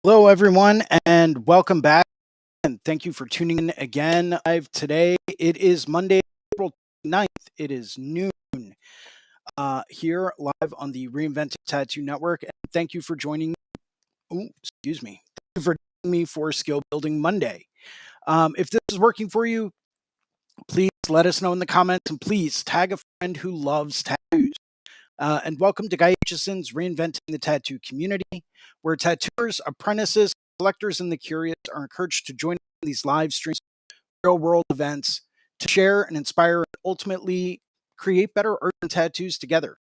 Hello, everyone, and welcome back. And thank you for tuning in again live today. It is Monday, April 9th. It is noon here live on the Reinventing Tattoo Network. And thank you for joining. Oh, excuse me. Thank you for joining me for Skill Building Monday. If this is working for you, please let us know in the comments and please tag a friend who loves tattoos. And welcome to Guy Aitchison's Reinventing the Tattoo Community, where tattooers, apprentices, collectors, and the curious are encouraged to join in these live streams, real world events, to share and inspire and ultimately create better art and tattoos together.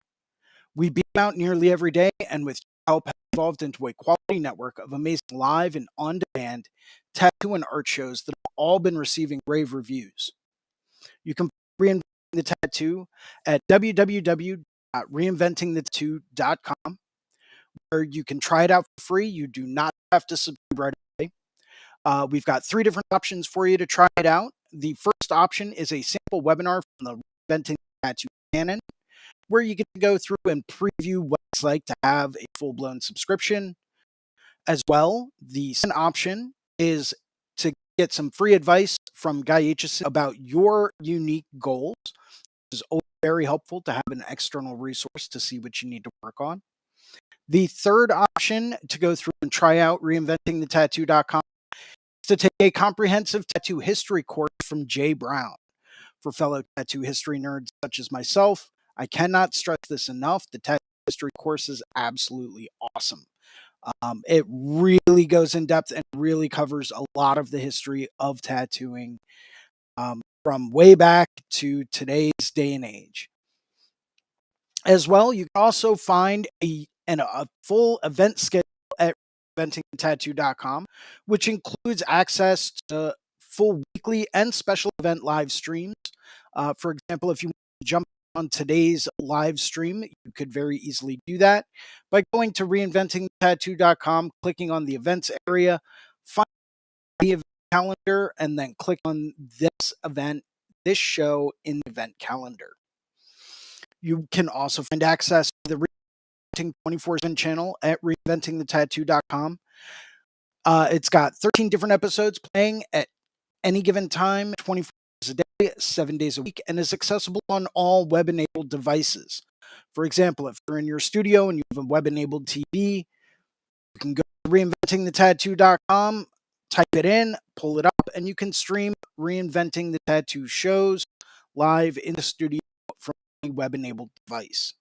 We beam out nearly every day, and with help, have evolved into a quality network of amazing live and on demand tattoo and art shows that have all been receiving rave reviews. You can reinvent the tattoo at www.reinventingthetattoo.com, where you can try it out for free. You do not have to subscribe right away. We've got three different options for you to try it out. The first option is a sample webinar from the Reinventing Tattoo Canon, where you get to go through and preview what it's like to have a full-blown subscription. As well, the second option is to get some free advice from Guy Aitchison about your unique goals. Is always very helpful to have an external resource to see what you need to work on. The third option to go through and try out reinventingthetattoo.com is to take a comprehensive tattoo history course from Jay Brown. For fellow tattoo history nerds such as myself, I cannot stress this enough. The tattoo history course is absolutely awesome. It really goes in depth and really covers a lot of the history of tattooing from way back to today's day and age. As well, you can also find a full event schedule at reinventingtattoo.com, which includes access to full weekly and special event live streams. For example, if you want to jump on today's live stream, you could very easily do that by going to reinventingtattoo.com, clicking on the events area, find the event calendar, and then click on this event, this show in the event calendar. You can also find access to the Reinventing 24/7 channel at reinventingthetattoo.com. It's got 13 different episodes playing at any given time, 24 hours a day, 7 days a week, and is accessible on all web-enabled devices. For example, if you're in your studio and you have a web-enabled TV, you can go to reinventingthetattoo.com, type it in, pull it up, and you can stream Reinventing the Tattoo shows live in the studio from a web-enabled device.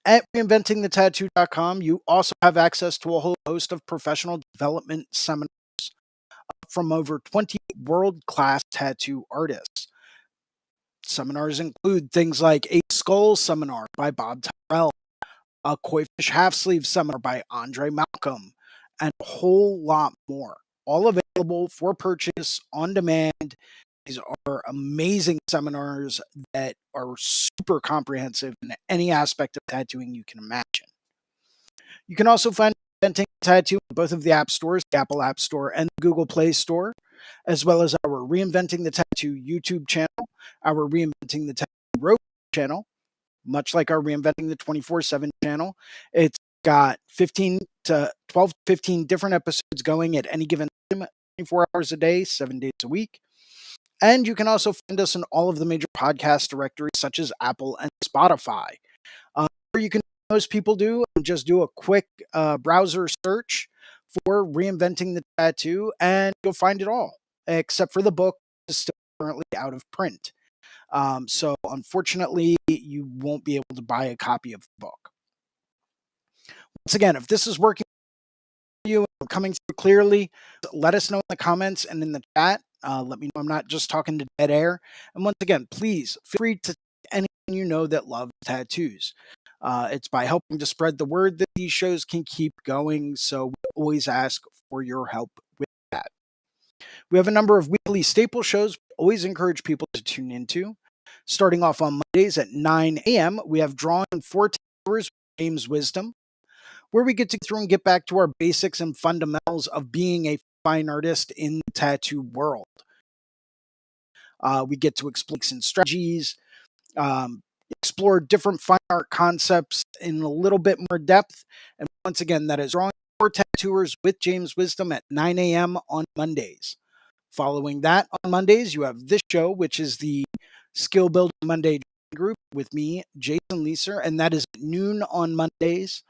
At reinventingthetattoo.com, you also have access to a whole host of professional development seminars from over 20 world-class tattoo artists. Seminars include things like a skull seminar by Bob Tyrrell, a koi fish half sleeve seminar by Andre Malcolm, and a whole lot more. All available for purchase on demand. These are amazing seminars that are super comprehensive in any aspect of tattooing you can imagine. You can also find Reinventing Tattoo in both of the app stores, the Apple App Store and the Google Play Store, as well as our Reinventing the Tattoo YouTube channel, our Reinventing the Tattoo Road channel, much like our Reinventing the 24/7 channel. It's got 15 to 12, 15 different episodes going at any given time, 24 hours a day, 7 days a week. And you can also find us in all of the major podcast directories such as Apple and Spotify. Or you can, most people do, and just do a quick browser search for Reinventing the Tattoo, and you'll find it all, except for the book is still currently out of print. So unfortunately, you won't be able to buy a copy of the book. Once again, if this is working for you and coming through clearly, let us know in the comments and in the chat. Let me know I'm not just talking to dead air. And once again, please feel free to anyone you know that loves tattoos. It's by helping to spread the word that these shows can keep going. So we always ask for your help with that. We have a number of weekly staple shows we always encourage people to tune into. Starting off on Mondays at 9 a.m., we have Drawing 4 Hours with James Wisdom, where we get to go through and get back to our basics and fundamentals of being a fine artist in the tattoo world. We get to explain some strategies, explore different fine art concepts in a little bit more depth. And once again, that is Drawing for Tattooers with James Wisdom at 9 a.m. on Mondays. Following that, on Mondays, you have this show, which is the Skill Building Monday group with me, Jason Leeser, and that is at noon on Mondays,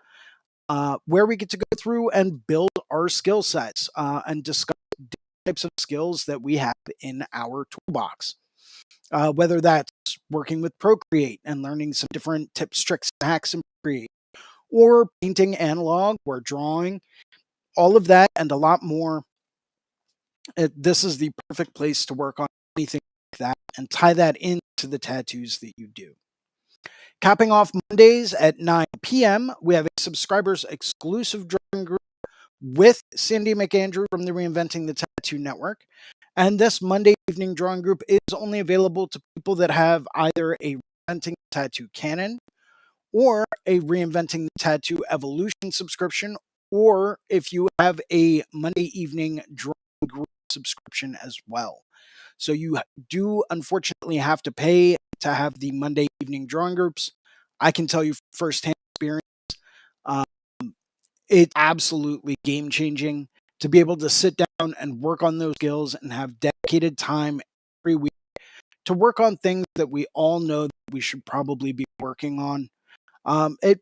where we get to go through and build our skill sets and discuss different types of skills that we have in our toolbox. Whether that's working with Procreate and learning some different tips, tricks, and hacks in Procreate, or painting analog or drawing, all of that and a lot more. This is the perfect place to work on anything like that and tie that into the tattoos that you do. Capping off Mondays at 9 p.m., we have a subscribers exclusive drawing group with Sandy McAndrew from the Reinventing the Tattoo Network. And this Monday evening drawing group is only available to people that have either a Reinventing Tattoo Canon or a Reinventing the Tattoo Evolution subscription, or if you have a Monday evening drawing group subscription as well. So you do unfortunately have to pay to have the Monday evening drawing groups. I can tell you firsthand experience, um, it's absolutely game changing to be able to sit down and work on those skills and have dedicated time every week to work on things that we all know that we should probably be working on. It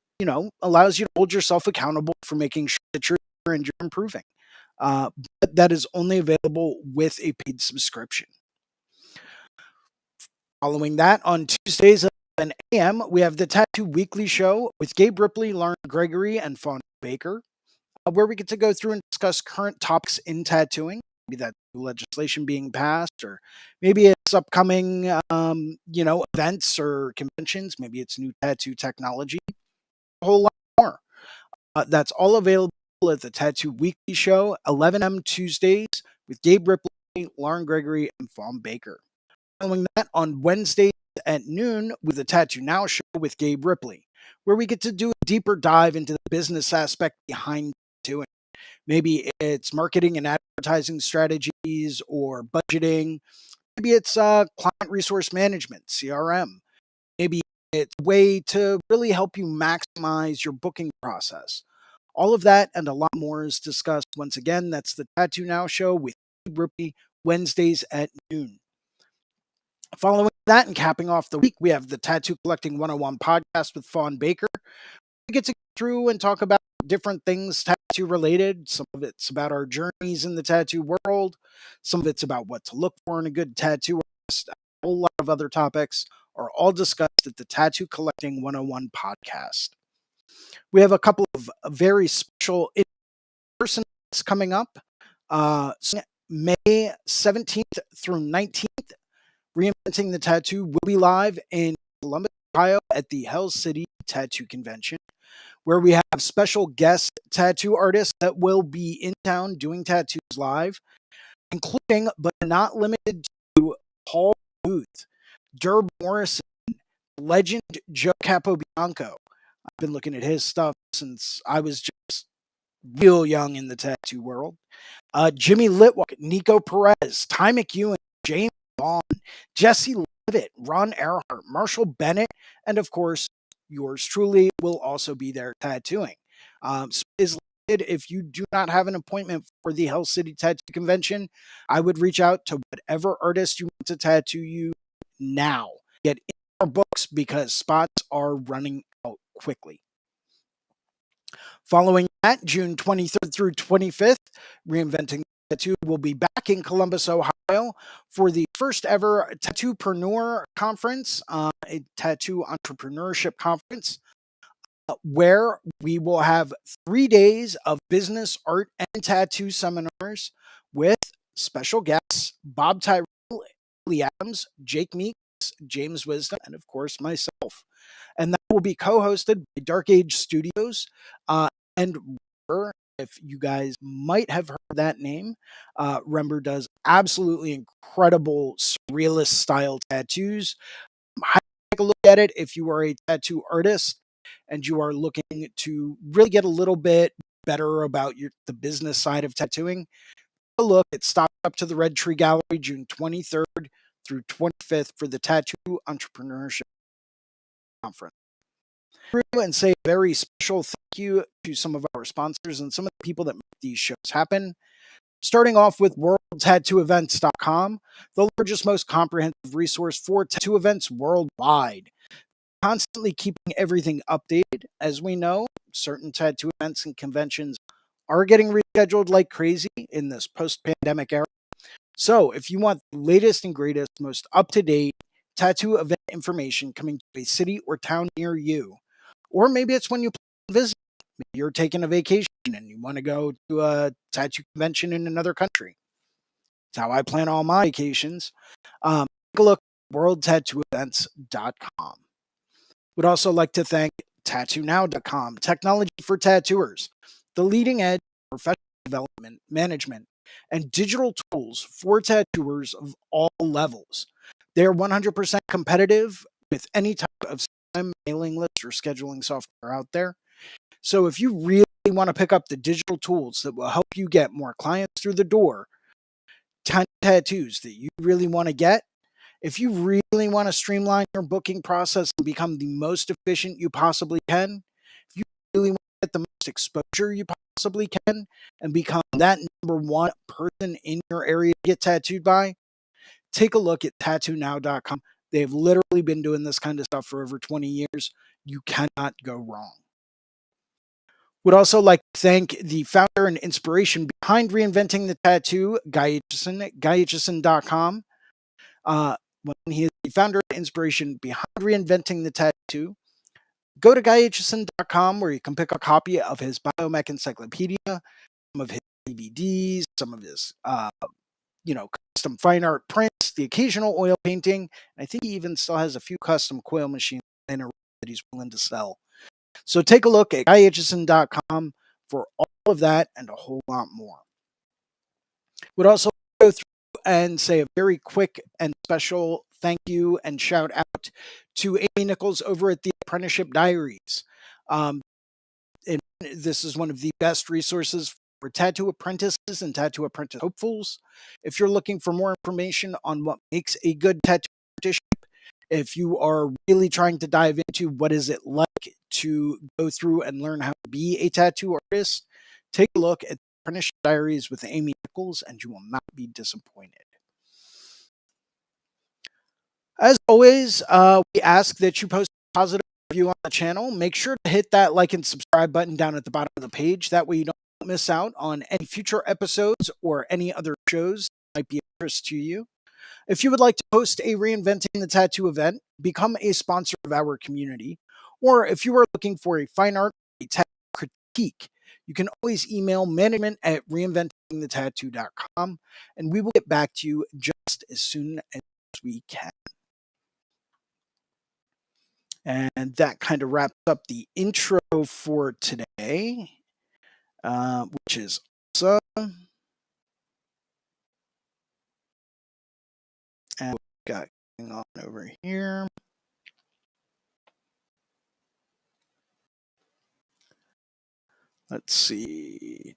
allows you to hold yourself accountable for making sure that you're and you're improving. But that is only available with a paid subscription. Following that, on Tuesdays at 11 a.m., we have the Tattoo Weekly Show with Gabe Ripley, Lauren Gregory, and Fawn Baker, where we get to go through and discuss current topics in tattooing. Maybe that legislation being passed, or maybe it's upcoming, events or conventions. Maybe it's new tattoo technology. A whole lot more. That's all available at the Tattoo Weekly Show, 11 a.m. Tuesdays, with Gabe Ripley, Lauren Gregory, and Fawn Baker. Following that, on Wednesdays at noon with the Tattoo Now Show with Gabe Ripley, where we get to do a deeper dive into the business aspect behind tattooing. Maybe it's marketing and advertising strategies or budgeting. Maybe it's client resource management, CRM. Maybe it's a way to really help you maximize your booking process. All of that and a lot more is discussed once again. That's the Tattoo Now Show with Gabe Ripley, Wednesdays at noon. Following that and capping off the week, we have the Tattoo Collecting 101 podcast with Fawn Baker. We get to go through and talk about different things tattoo related. Some of it's about our journeys in the tattoo world. Some of it's about what to look for in a good tattoo artist. A whole lot of other topics are all discussed at the Tattoo Collecting 101 podcast. We have a couple of very special in-person events coming up. May 17th through 19th, Reinventing the Tattoo will be live in Columbus, Ohio at the Hell City Tattoo Convention, where we have special guest tattoo artists that will be in town doing tattoos live, including but not limited to Paul Booth, Derb Morrison, legend Joe Capobianco. I've been looking at his stuff since I was just real young in the tattoo world. Jimmy Litwack, Nico Perez, Ty McEwen, James Vaughn, Jesse Levitt, Ron Earhart, Marshall Bennett, and of course, yours truly will also be there tattooing. Is limited. If you do not have an appointment for the Hell City Tattoo Convention, I would reach out to whatever artist you want to tattoo you now. Get in our books because spots are running out quickly. Following that, June 23rd through 25th, Reinventing Tattoo will be back in Columbus, Ohio for the first ever Tattoopreneur Conference, a tattoo entrepreneurship conference, where we will have 3 days of business, art, and tattoo seminars with special guests Bob Tyrell, Lee Adams, Jake Meeks, James Wisdom, and of course myself. And that will be co-hosted by Dark Age Studios and Rember. If you guys might have heard that name, Rember does absolutely incredible surrealist style tattoos. Take a look at it if you are a tattoo artist and you are looking to really get a little bit better about the business side of tattooing. A look at Stop Up to the Red Tree Gallery, June 23rd through 25th for the Tattoo Entrepreneurship Conference. And say a very special thank you to some of our our sponsors and some of the people that make these shows happen. Starting off with worldtattooevents.com, the largest, most comprehensive resource for tattoo events worldwide. Constantly keeping everything updated. As we know, certain tattoo events and conventions are getting rescheduled like crazy in this post pandemic era. So, if you want the latest and greatest, most up to date tattoo event information coming to a city or town near you, or maybe it's when you plan to visit, maybe you're taking a vacation and you want to go to a tattoo convention in another country. It's how I plan all my vacations. Take a look at worldtattooevents.com. Would also like to thank tattoonow.com, technology for tattooers, the leading edge professional development, management, and digital tools for tattooers of all levels. They are 100% competitive with any type of mailing list or scheduling software out there. So if you really want to pick up the digital tools that will help you get more clients through the door, tattoos that you really want to get, if you really want to streamline your booking process and become the most efficient you possibly can, if you really want to get the most exposure you possibly can and become that number one person in your area to get tattooed by, take a look at tattoonow.com. They've literally been doing this kind of stuff for over 20 years. You cannot go wrong. Would also like to thank the founder and inspiration behind Reinventing the Tattoo, Guy Aitchison at guyaitchison.com. When he is the founder and inspiration behind Reinventing the Tattoo, go to guyaitchison.com where you can pick up a copy of his Biomech Encyclopedia, some of his DVDs, some of his custom fine art prints, the occasional oil painting. I think he even still has a few custom coil machines in a room that he's willing to sell. So take a look at guyaitchison.com for all of that and a whole lot more. Would also go through and say a very quick and special thank you and shout out to Amy Nichols over at the Apprenticeship Diaries. And this is one of the best resources for tattoo apprentices and tattoo apprentice hopefuls. If you're looking for more information on what makes a good tattoo apprenticeship, if you are really trying to dive into what is it like to go through and learn how to be a tattoo artist, take a look at Apprenticeship Diaries with Amy Nichols and you will not be disappointed. As always, we ask that you post a positive review on the channel. Make sure to hit that like and subscribe button down at the bottom of the page. That way you don't miss out on any future episodes or any other shows that might be of interest to you. If you would like to host a Reinventing the Tattoo event, become a sponsor of our community, or if you are looking for a fine art a tattoo critique, you can always email management at reinventingthetattoo.com and we will get back to you just as soon as we can. And that kind of wraps up the intro for today, which is awesome. And we've got going on over here. Let's see.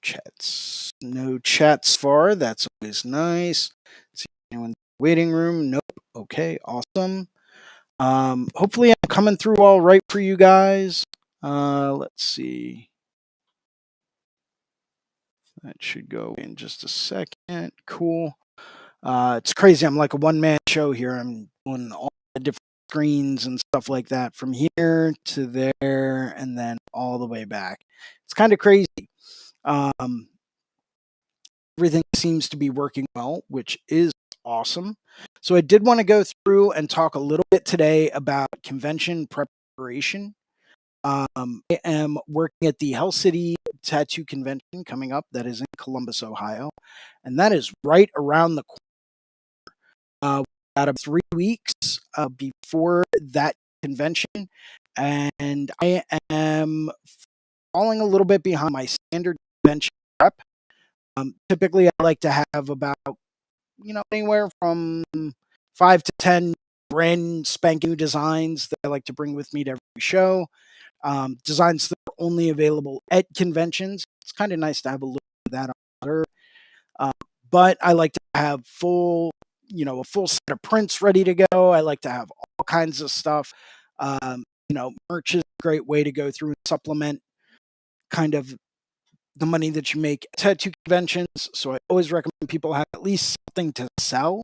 Chats. No chats far. That's always nice. See anyone in the waiting room? Nope. Okay, awesome. Hopefully I'm coming through all right for you guys. Let's see. That should go in just a second. Cool. It's crazy. I'm like a one-man show here. I'm doing all the different screens and stuff like that from here to there and then all the way back. It's kind of crazy. Everything seems to be working well, which is awesome. So I did want to go through and talk a little bit today about convention preparation. I am working at the Hell City Tattoo Convention coming up. That is in Columbus, Ohio. And that is right around the corner. Out of 3 weeks before that convention. And I am falling a little bit behind my standard convention prep. Typically, I like to have about, anywhere from 5 to 10 brand spanking new designs that I like to bring with me to every show. Designs that are only available at conventions. It's kind of nice to have a little of that on order. But I like to have a full set of prints ready to go. I like to have all kinds of stuff. Merch is a great way to go through and supplement kind of the money that you make at tattoo conventions. So I always recommend people have at least something to sell.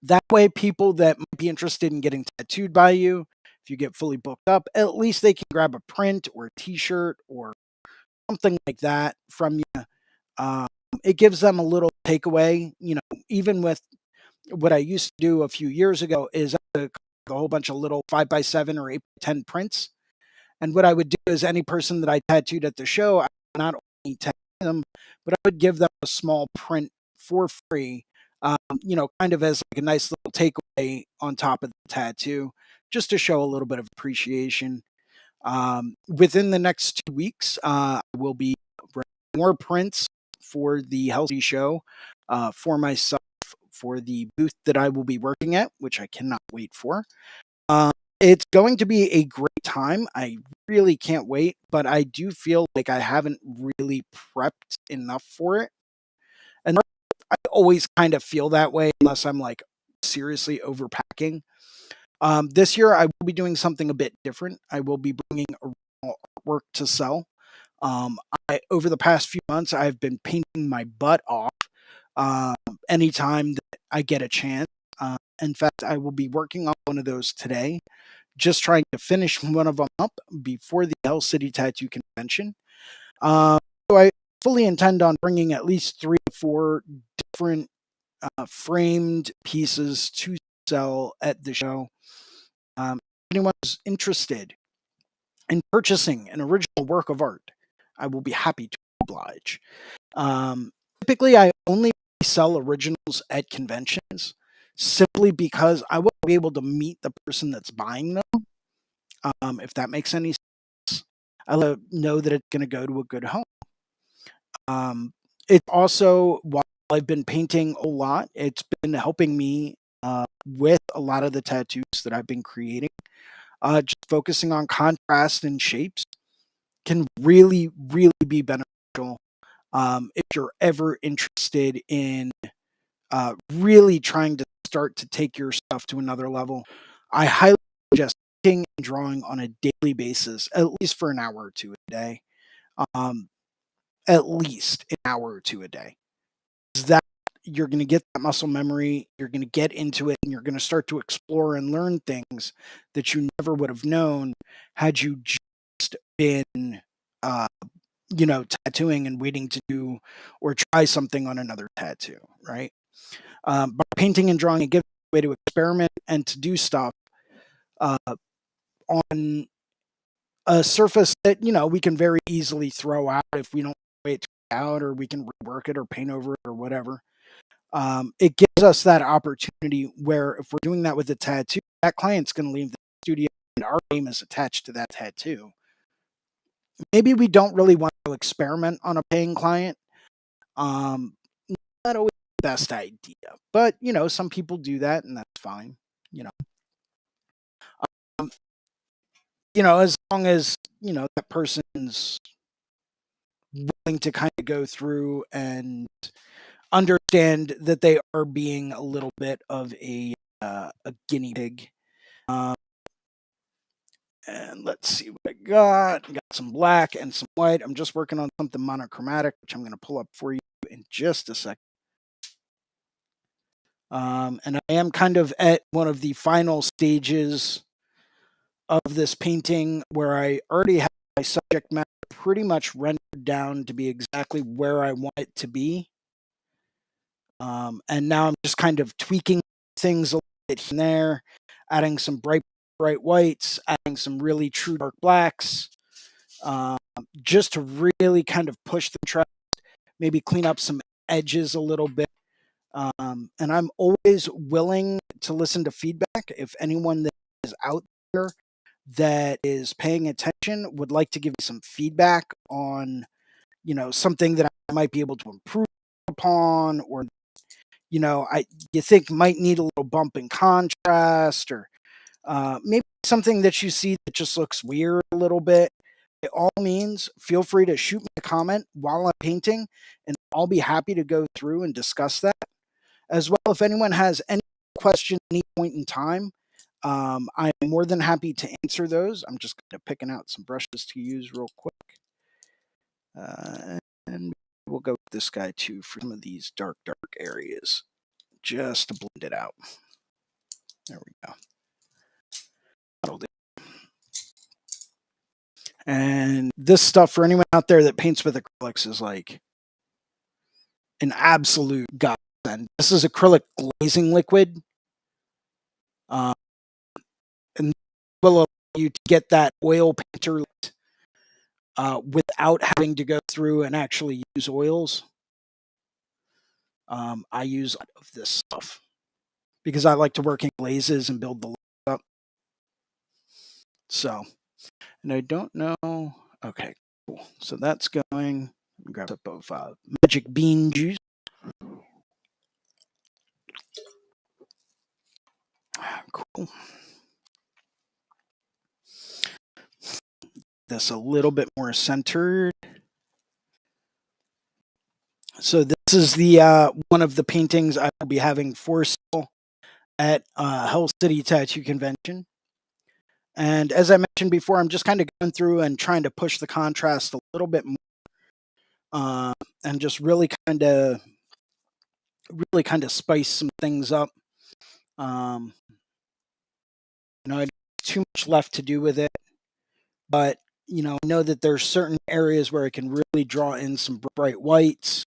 That way, people that might be interested in getting tattooed by you, if you get fully booked up, at least they can grab a print or a t-shirt or something like that from you. Um, it gives them a little takeaway. Even with what I used to do a few years ago is a whole bunch of little 5x7 or 8x10 prints. And what I would do is any person that I tattooed at the show, I would not only tattoo them, but I would give them a small print for free, kind of as like a nice little takeaway on top of the tattoo, just to show a little bit of appreciation. Within the next 2 weeks, I will be bringing more prints for the Healthy Show for myself for the booth that I will be working at, which I cannot wait for. Um, it's going to be a great time. I really can't wait, but I do feel like I haven't really prepped enough for it. And I always kind of feel that way unless I'm like seriously overpacking. This year, I will be doing something a bit different. I will be bringing original artwork to sell. Over the past few months, I've been painting my butt off um, anytime that I get a chance. In fact, I will be working on one of those today, just trying to finish one of them up before the Hell City Tattoo Convention. So I fully intend on bringing at least 3 to 4 different framed pieces to sell at the show. If anyone's interested in purchasing an original work of art, I will be happy to oblige. Typically, I only sell originals at conventions simply because I will be able to meet the person that's buying them. If that makes any sense, I know that it's going to go to a good home. It also, while I've been painting a lot, it's been helping me with a lot of the tattoos that I've been creating. Just focusing on contrast and shapes can really, really be beneficial if you're ever interested in really trying to start to take your stuff to another level. I highly suggest painting and drawing on a daily basis, at least for an hour or two a day. Um, at least an hour or two a day. That you're going to get that muscle memory, you're going to get into it, and you're going to start to explore and learn things that you never would have known had you just been, uh, tattooing and waiting to do or try something on another tattoo, right? By painting and drawing, it gives you a way to experiment and to do stuff uh, on a surface that we can very easily throw out if we don't wait out, or we can rework it or paint over it or whatever. It gives us that opportunity where if we're doing that with a tattoo, that client's going to leave the studio and our name is attached to that tattoo. Maybe we don't really want to experiment on a paying client. Um, Not always the best idea, but some people do that, and that's fine. You know, um, as long as that person's willing to kind of go through and understand that they are being a little bit of a guinea pig. Um, and let's see what I got. I got some black and some white. I'm just working on something monochromatic, which I'm going to pull up for you in just a second. And I am kind of at one of the final stages of this painting where I already have my subject matter pretty much rendered down to be exactly where I want it to be. And now I'm just kind of tweaking things a little bit here and there, adding some bright whites, adding some really true dark blacks, just to really kind of push the contrast, maybe clean up some edges a little bit. And I'm always willing to listen to feedback. If anyone that is out there that is paying attention would like to give me some feedback on, something that I might be able to improve upon, or you think might need a little bump in contrast, or maybe something that you see that just looks weird a little bit. By all means, feel free to shoot me a comment while I'm painting, and I'll be happy to go through and discuss that. As well, if anyone has any question at any point in time, I'm more than happy to answer those. I'm just kind of picking out some brushes to use real quick. And we'll go with this guy too for some of these dark areas, just to blend it out. There we go. That'll do. And this stuff, for anyone out there that paints with acrylics, is like an absolute godsend. This is acrylic glazing liquid. And will allow you to get that oil painter without having to go through and actually use oils. I use a lot of this stuff because I like to work in glazes and build the look up. So, and I don't know. Okay, cool. So that's going. Grab a sip of magic bean juice. Cool. This a little bit more centered. So this is the one of the paintings I will be having for sale at Hell City Tattoo Convention. And as I mentioned before, I'm just kind of going through and trying to push the contrast a little bit more, and just really kind of spice some things up. I don't too much left to do with it, but I know that there's certain areas where I can really draw in some bright whites.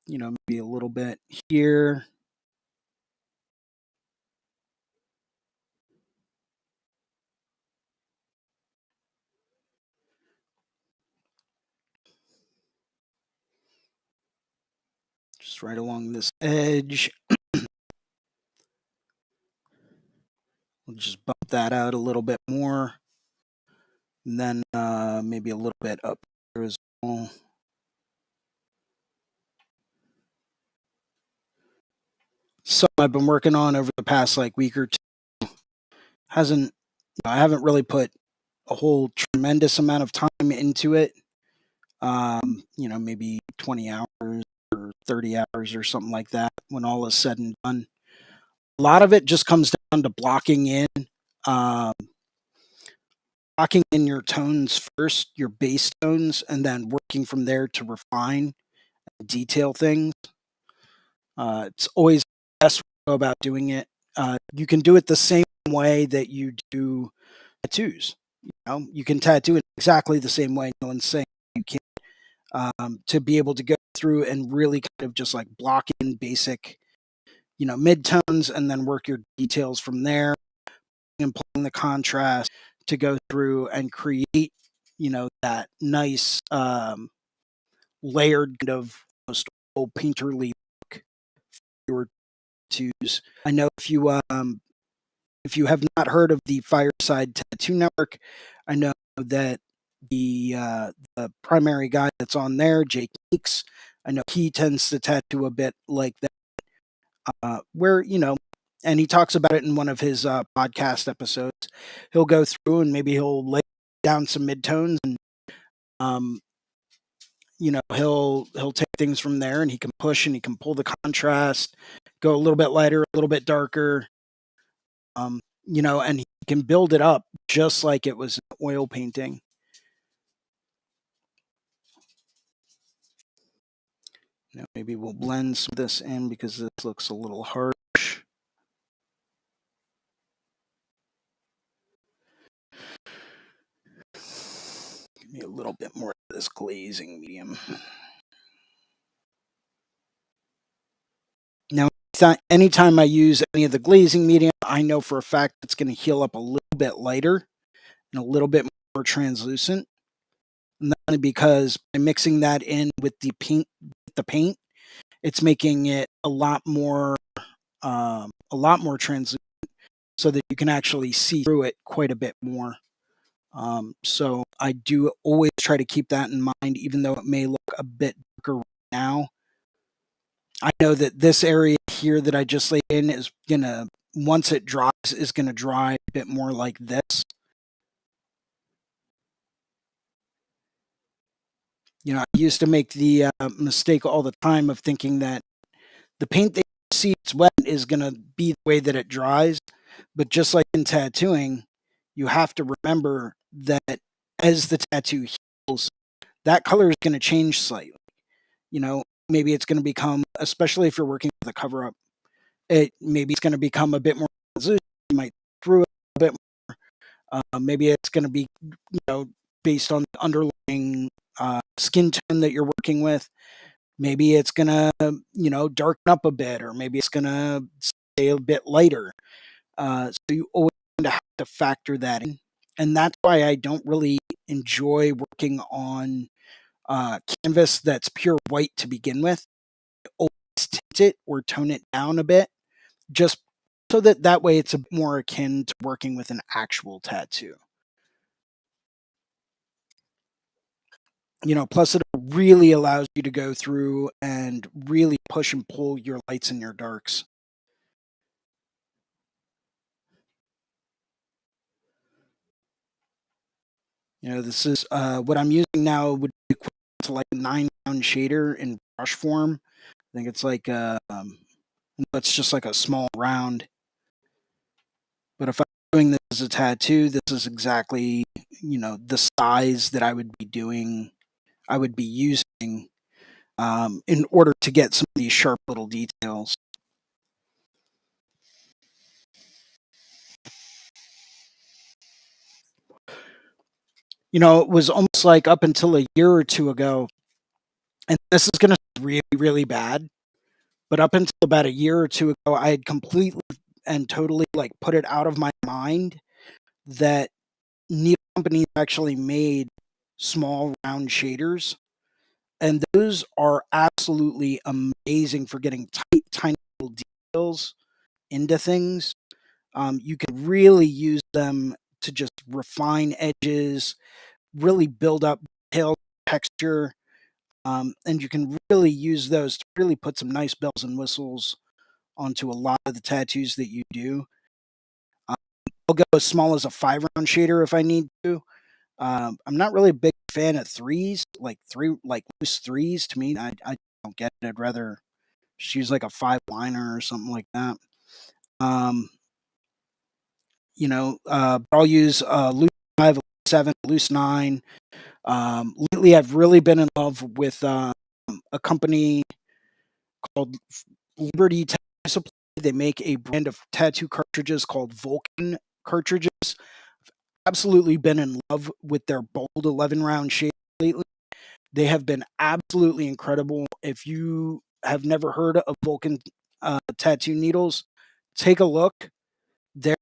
Maybe a little bit here. Just right along this edge. We'll just bump that out a little bit more. And then maybe a little bit up here as well. So I've been working on over the past week or two. I haven't really put a whole tremendous amount of time into it. Maybe 20 hours or 30 hours or something like that when all is said and done. A lot of it just comes down to blocking in your tones first, your base tones, and then working from there to refine and detail things. It's always the best way to go about doing it. You can do it the same way that you do tattoos. You can tattoo it exactly the same way. No one's saying you can't. To be able to go through and really kind of just block in basic, mid-tones, and then work your details from there, and playing the contrast to go through and create, that nice layered kind of almost old painterly look for your tattoos. I know if you have not heard of the Fireside Tattoo Network, I know that the primary guy that's on there, Jake Meeks, I know he tends to tattoo a bit like that, where and he talks about it in one of his podcast episodes. He'll go through and maybe he'll lay down some midtones, and he'll take things from there, and he can push and he can pull the contrast, go a little bit lighter, a little bit darker, and he can build it up just like it was an oil painting. Maybe we'll blend some of this in because this looks a little harsh. Give me a little bit more of this glazing medium. Now, anytime I use any of the glazing medium, I know for a fact it's going to heal up a little bit lighter and a little bit more translucent. And that's only because by mixing that in with the paint, it's making it a lot more translucent, so that you can actually see through it quite a bit more. So I do always try to keep that in mind, even though it may look a bit darker right now. I know that this area here that I just laid in is gonna, once it dries, is gonna dry a bit more like this. I used to make the mistake all the time of thinking that the paint that you see it's wet is gonna be the way that it dries, but just like in tattooing, you have to remember that as the tattoo heals, that color is going to change slightly. Maybe it's going to become, especially if you're working with a cover up, maybe it's going to become a bit more translucent. You might through it a bit more. Maybe it's going to be, based on the underlying skin tone that you're working with. Maybe it's going to, darken up a bit, or maybe it's going to stay a bit lighter. So you always have to factor that in. And that's why I don't really enjoy working on canvas that's pure white to begin with. Always tint it or tone it down a bit, just so that way it's a bit more akin to working with an actual tattoo. Plus it really allows you to go through and really push and pull your lights and your darks. This is what I'm using now would be equivalent to like a 9-pound shader in brush form. I think it's like it's just like a small round. But if I'm doing this as a tattoo, this is exactly the size that I would be using in order to get some of these sharp little details. It was almost like up until a year or two ago, and this is going to be really, really bad, but up until about a year or two ago, I had completely and totally like put it out of my mind that needle companies actually made small round shaders, and those are absolutely amazing for getting tight, tiny little details into things. You can really use them to just refine edges, really build up detail, texture, and you can really use those to really put some nice bells and whistles onto a lot of the tattoos that you do. Um, I'll go as small as a 5 round shader if I need to. I'm not really a big fan of threes, like loose threes. To me, I don't get it. I'd rather just use like a 5 liner or something like that. Um, I'll use loose 5, loose 7, loose 9. Lately, I've really been in love with a company called Liberty Tattoo Supply. They make a brand of tattoo cartridges called Vulcan cartridges. Absolutely been in love with their bold 11 round shape lately. They have been absolutely incredible. If you have never heard of Vulcan tattoo needles, take a look. Their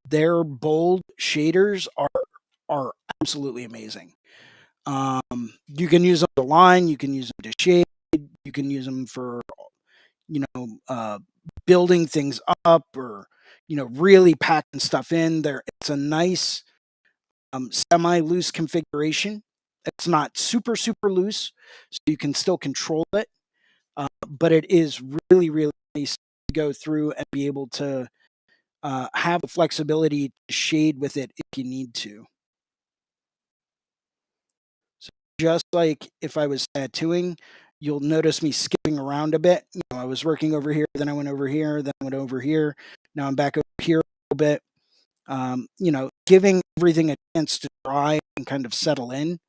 their bold shaders are absolutely amazing. You can use them to line, you can use them to shade, you can use them for you know building things up, or really packing stuff in there. It's a nice semi loose configuration. It's not super super loose, so you can still control it, but it is really really nice to go through and be able to have the flexibility to shade with it if you need to. So just like if I was tattooing, you'll notice me skipping around a bit. I was working over here, then I went over here, then I went over here. Now I'm back over here a little bit. Giving everything a chance to dry and kind of settle in.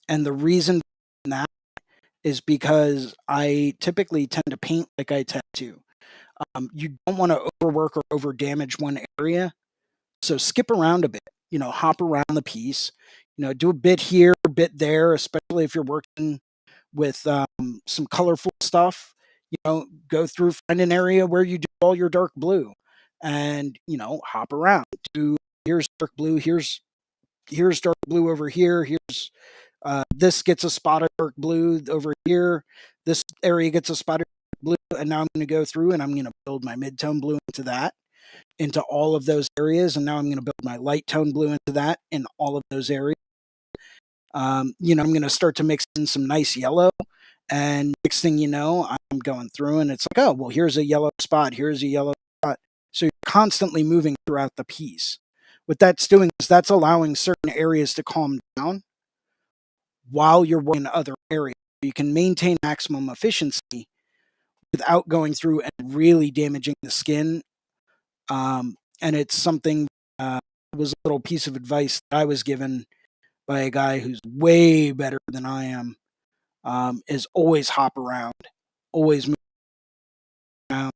And the reason that is because I typically tend to paint like I tattoo. You don't want to overwork or over damage one area. So skip around a bit, hop around the piece, do a bit here, a bit there, especially if you're working with some colorful stuff. Go through, find an area where you do all your dark blue, and hop around. Do here's dark blue, here's dark blue over here. Here's this gets a spot of dark blue over here. This area gets a spot of blue, and now I'm going to go through and I'm going to build my mid-tone blue into all of those areas, and now I'm going to build my light tone blue into that in all of those areas. I'm going to start to mix in some nice yellow, and next thing you know, I'm going through and it's like, oh, well, here's a yellow spot, here's a yellow spot. So you're constantly moving throughout the piece. What that's doing is that's allowing certain areas to calm down while you're working in other areas. You can maintain maximum efficiency without going through and really damaging the skin. And it's something was a little piece of advice that I was given by a guy who's way better than I am, is always hop around, always move around,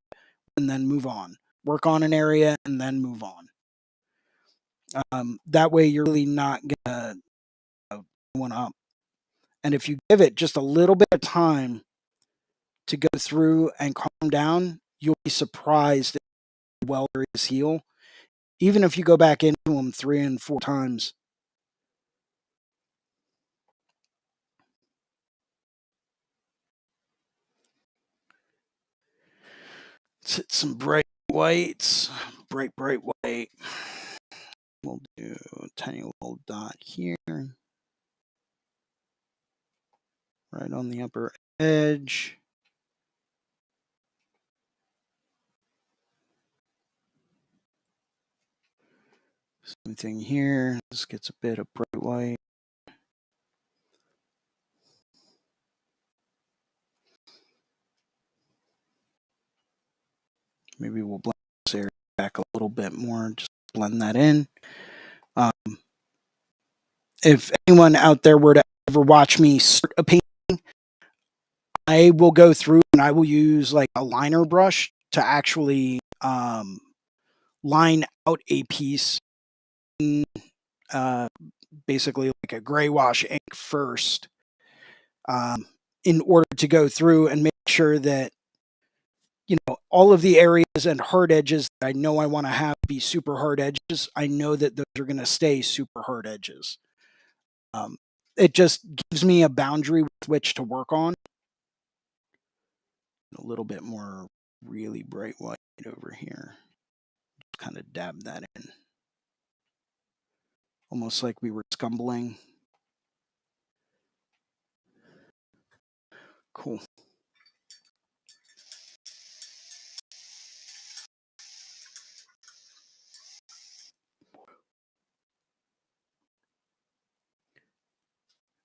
and then move on. Work on an area and then move on. That way, you're really not gonna one up. And if you give it just a little bit of time to go through and calm down, you'll be surprised at how well areas heal. Even if you go back into them 3 and 4 times. Let's hit some bright whites. Bright white. We'll do a tiny little dot here. Right on the upper edge. Same thing here. This gets a bit of bright white. Maybe we'll blend this area back a little bit more. Just blend that in. If anyone out there were to ever watch me start a painting, I will go through and I will use like a liner brush to actually line out a piece in, basically like a gray wash ink first, in order to go through and make sure that, you know, all of the areas and hard edges that I know I want to have be super hard edges, I know that those are going to stay super hard edges. It just gives me a boundary with which to work on. A little bit more really bright white over here. Just kind of dab that in. Almost like we were scumbling. Cool.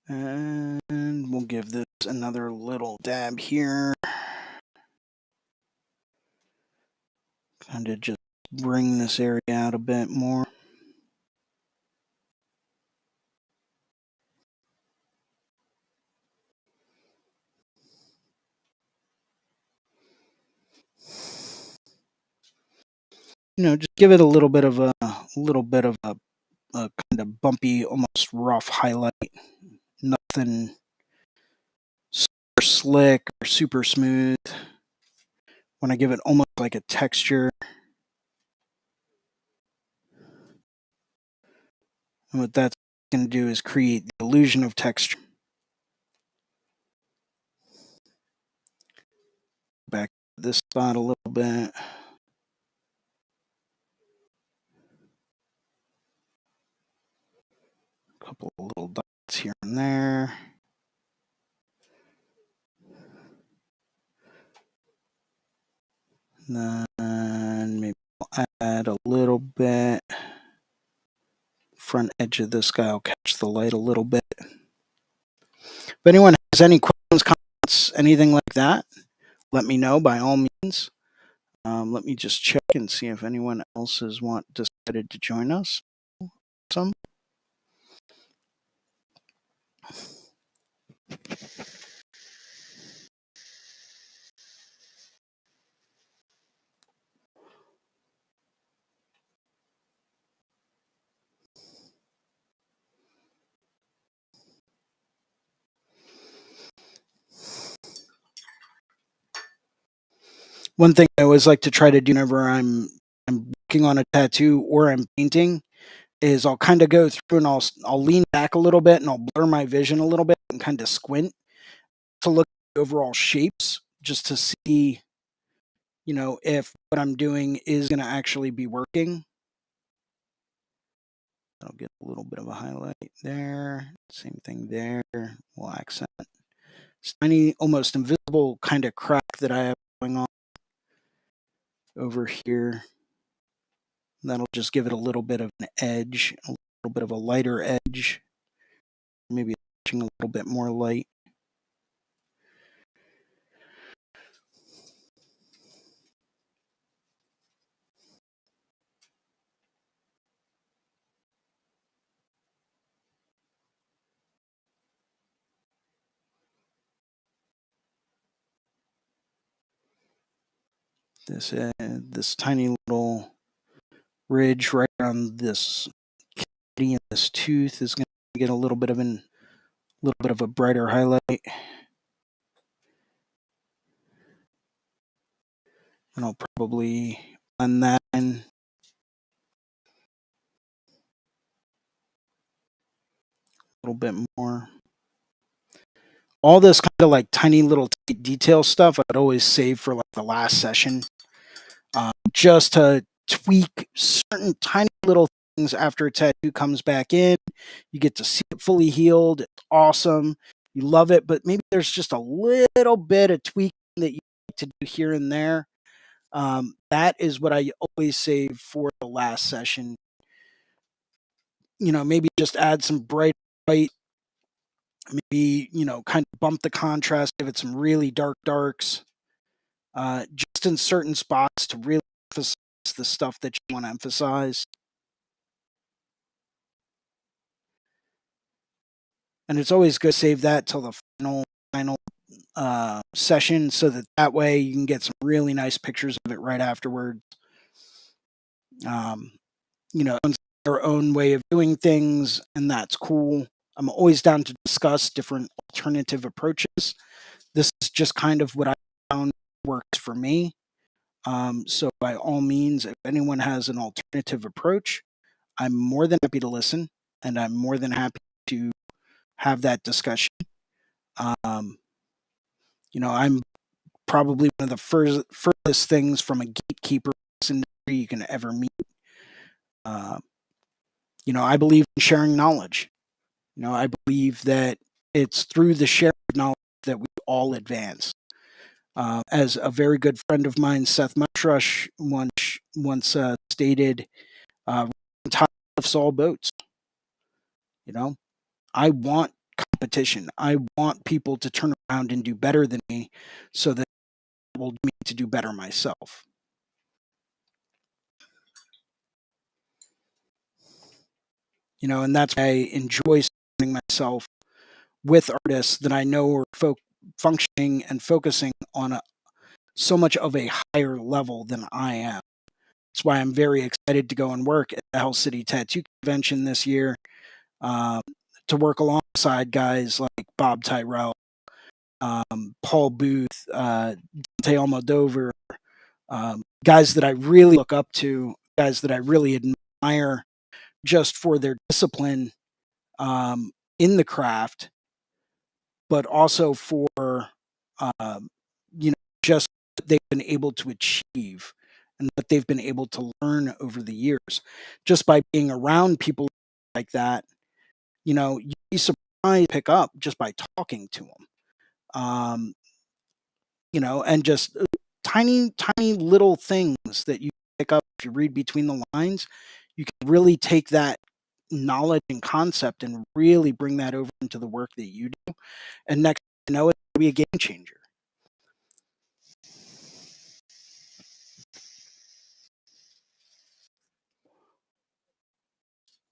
And we'll give this another little dab here. Kind of just bring this area out a bit more. You know, just give it a little bit of a kind of bumpy, almost rough highlight. Nothing super slick or super smooth. When I give it almost like a texture. And what that's going to do is create the illusion of texture. Back to this spot a little bit. A couple of little dots here and there. And then maybe I'll add a little bit. Front edge of this guy will catch the light a little bit. If anyone has any questions, comments, anything like that, let me know by all means. Let me just check and see if anyone else has decided to join us. Some. One thing I always like to try to do whenever I'm working on a tattoo or I'm painting is I'll kind of go through and I'll lean back a little bit and I'll blur my vision a little bit and kind of squint to look at the overall shapes just to see, you know, if what I'm doing is going to actually be working. I'll get a little bit of a highlight there. Same thing there. We'll accent. It's tiny, almost invisible kind of crack that I have going on over here. That'll just give it a little bit of an edge, a little bit of a lighter edge. Maybe a little bit more light. This tiny little ridge right around this cavity in this tooth is going to get a little bit of a brighter highlight. And I'll probably blend that in a little bit more. All this kind of like tiny little detail stuff I'd always save for like the last session, just to tweak certain tiny little things after a tattoo comes back in. You get to see it fully healed. It's awesome. You love it, but maybe there's just a little bit of tweaking that you like to do here and there. That is what I always save for the last session. Maybe just add some bright white, maybe, kind of bump the contrast, give it some really dark darks, just in certain spots to really emphasize the stuff that you want to emphasize. And it's always good to save that till the final session, so that way you can get some really nice pictures of it right afterwards. Um, their own way of doing things, and that's cool. I'm always down to discuss different alternative approaches. This is just kind of what I found works for me. So by all means, if anyone has an alternative approach, I'm more than happy to listen, and I'm more than happy to have that discussion. Um, I'm probably one of the furthest things from a gatekeeper industry you can ever meet. Uh, I believe in sharing knowledge. I believe that it's through the sharing of knowledge that we all advance. As a very good friend of mine, Seth Mushrush, once stated, "Tide lifts all boats." I want competition. I want people to turn around and do better than me, so that it will me to do better myself. And that's why I enjoy surrounding myself with artists that I know are functioning and focusing on so much of a higher level than I am. That's why I'm very excited to go and work at the Hell City Tattoo Convention this year, um, to work alongside guys like Bob Tyrell, Paul Booth, Dante Almodovar, guys that I really look up to, guys that I really admire just for their discipline, in the craft, but also for, um, just what they've been able to achieve and what they've been able to learn over the years. Just by being around people like that, you'd be surprised to pick up just by talking to them. Um, and just tiny, tiny little things that you pick up if you read between the lines, you can really take that knowledge and concept and really bring that over into the work that you do. And next, it's going to be a game changer.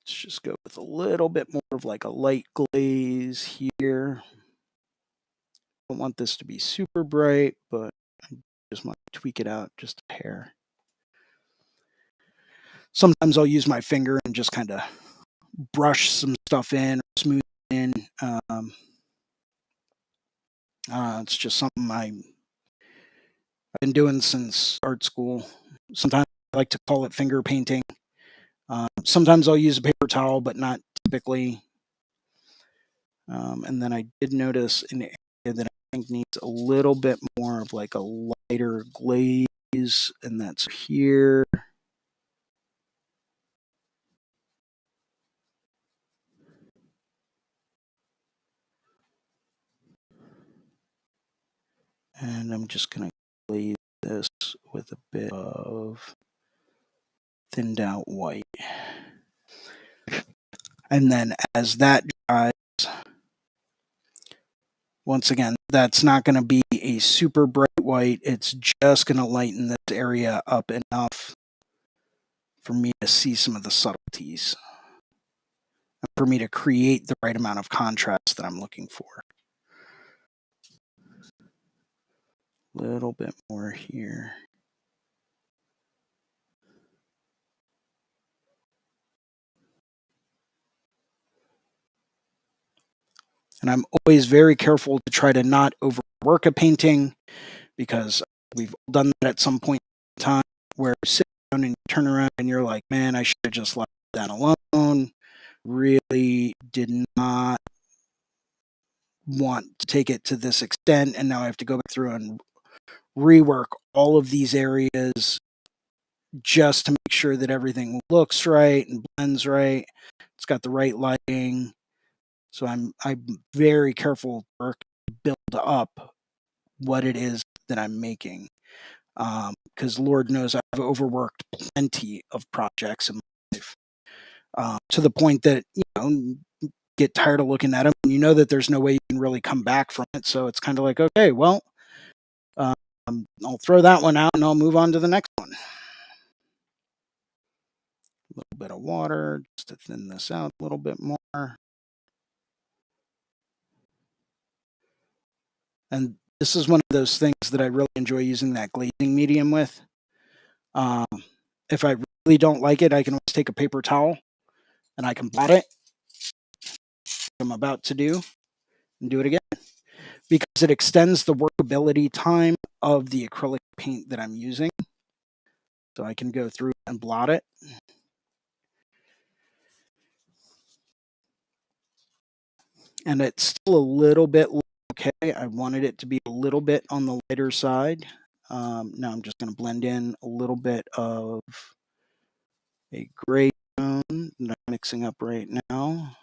Let's just go with a little bit more of like a light glaze here. Don't want this to be super bright, but I just want to tweak it out just a hair. Sometimes I'll use my finger and just kind of brush some stuff in, or smooth in. It's just something I've been doing since art school. Sometimes I like to call it finger painting. Sometimes I'll use a paper towel, but not typically. And then I did notice an area that I think needs a little bit more of like a lighter glaze, and that's here. And I'm just going to glaze this with a bit of thinned out white. And then as that dries, once again, that's not going to be a super bright white. It's just going to lighten this area up enough for me to see some of the subtleties, and for me to create the right amount of contrast that I'm looking for. A little bit more here. And I'm always very careful to try to not overwork a painting, because we've all done that at some point in time, where you sit down and you turn around and you're like, man, I should have just left that alone. Really did not want to take it to this extent. And now I have to go back through and rework all of these areas just to make sure that everything looks right and blends right. It's got the right lighting. So I'm very careful to work to build up what it is that I'm making. Because Lord knows I've overworked plenty of projects in my life, to the point that, get tired of looking at them, and you know that there's no way you can really come back from it. So it's kind of like, okay, well, um, I'll throw that one out and I'll move on to the next one. A little bit of water just to thin this out a little bit more. And this is one of those things that I really enjoy using that glazing medium with. Um, if I really don't like it, I can always take a paper towel and I can blot it. I'm about to do and do it again, because it extends the workability time of the acrylic paint that I'm using. So I can go through and blot it. And it's still a little bit okay. I wanted it to be a little bit on the lighter side. Now I'm just going to blend in a little bit of a gray tone that I'm mixing up right now.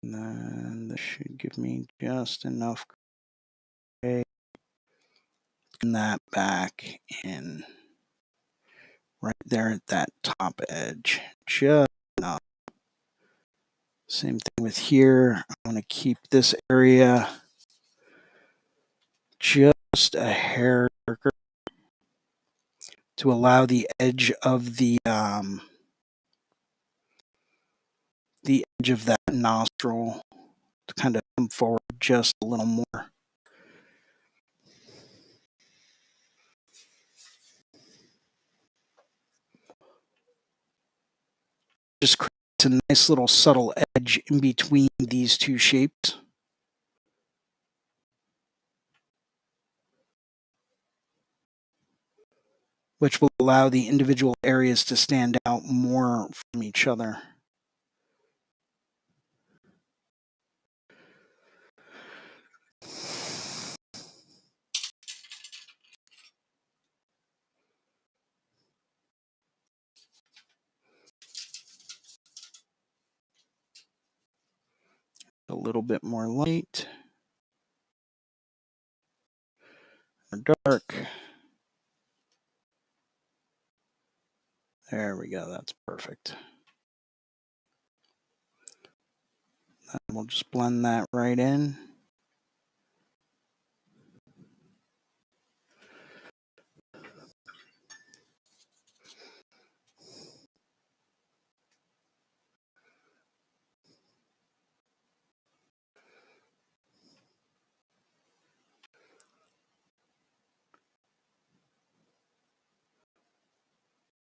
And then this should give me just enough gray. And that back in right there at that top edge. Just enough. Same thing with here. I want to keep this area just a hair darker to allow the edge of the edge of that nostril to kind of come forward just a little more. Just creates a nice little subtle edge in between these two shapes. Which will allow the individual areas to stand out more from each other. A little bit more light or dark. There we go, that's perfect. And we'll just blend that right in.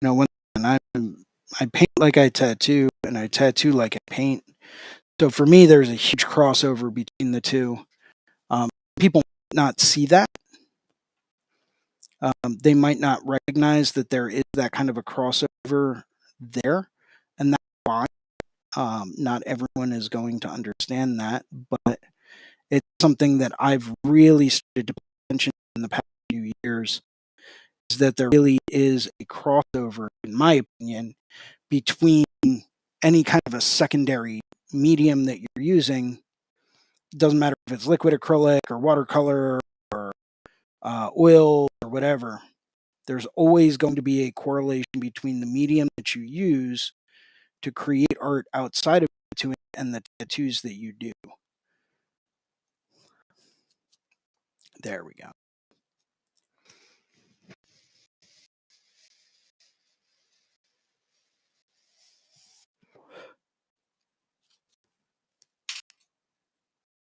You know, when I paint like I tattoo, and I tattoo like I paint. So for me, there's a huge crossover between the two. People might not see that. They might not recognize that there is that kind of a crossover there, and that's why. Not everyone is going to understand that, but it's something that I've really started to pay attention to in the past few years, is that there really is a crossover, in my opinion, between any kind of a secondary medium that you're using. It doesn't matter if it's liquid acrylic or watercolor or oil or whatever. There's always going to be a correlation between the medium that you use to create art outside of tattooing and the tattoos that you do. There we go.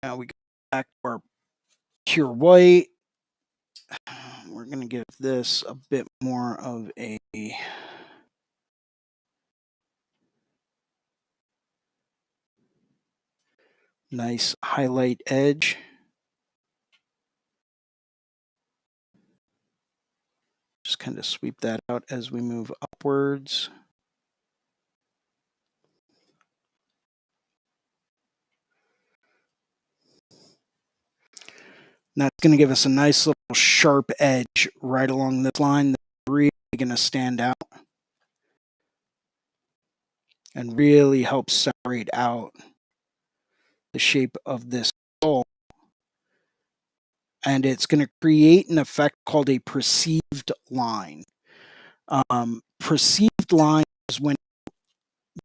Now we go back to our pure white. we're going to give this a bit more of a nice highlight edge. Just kind of sweep that out as we move upwards. And that's going to give us a nice little sharp edge right along this line that's really going to stand out and really help separate out the shape of this skull. And it's going to create an effect called a perceived line. Perceived line is when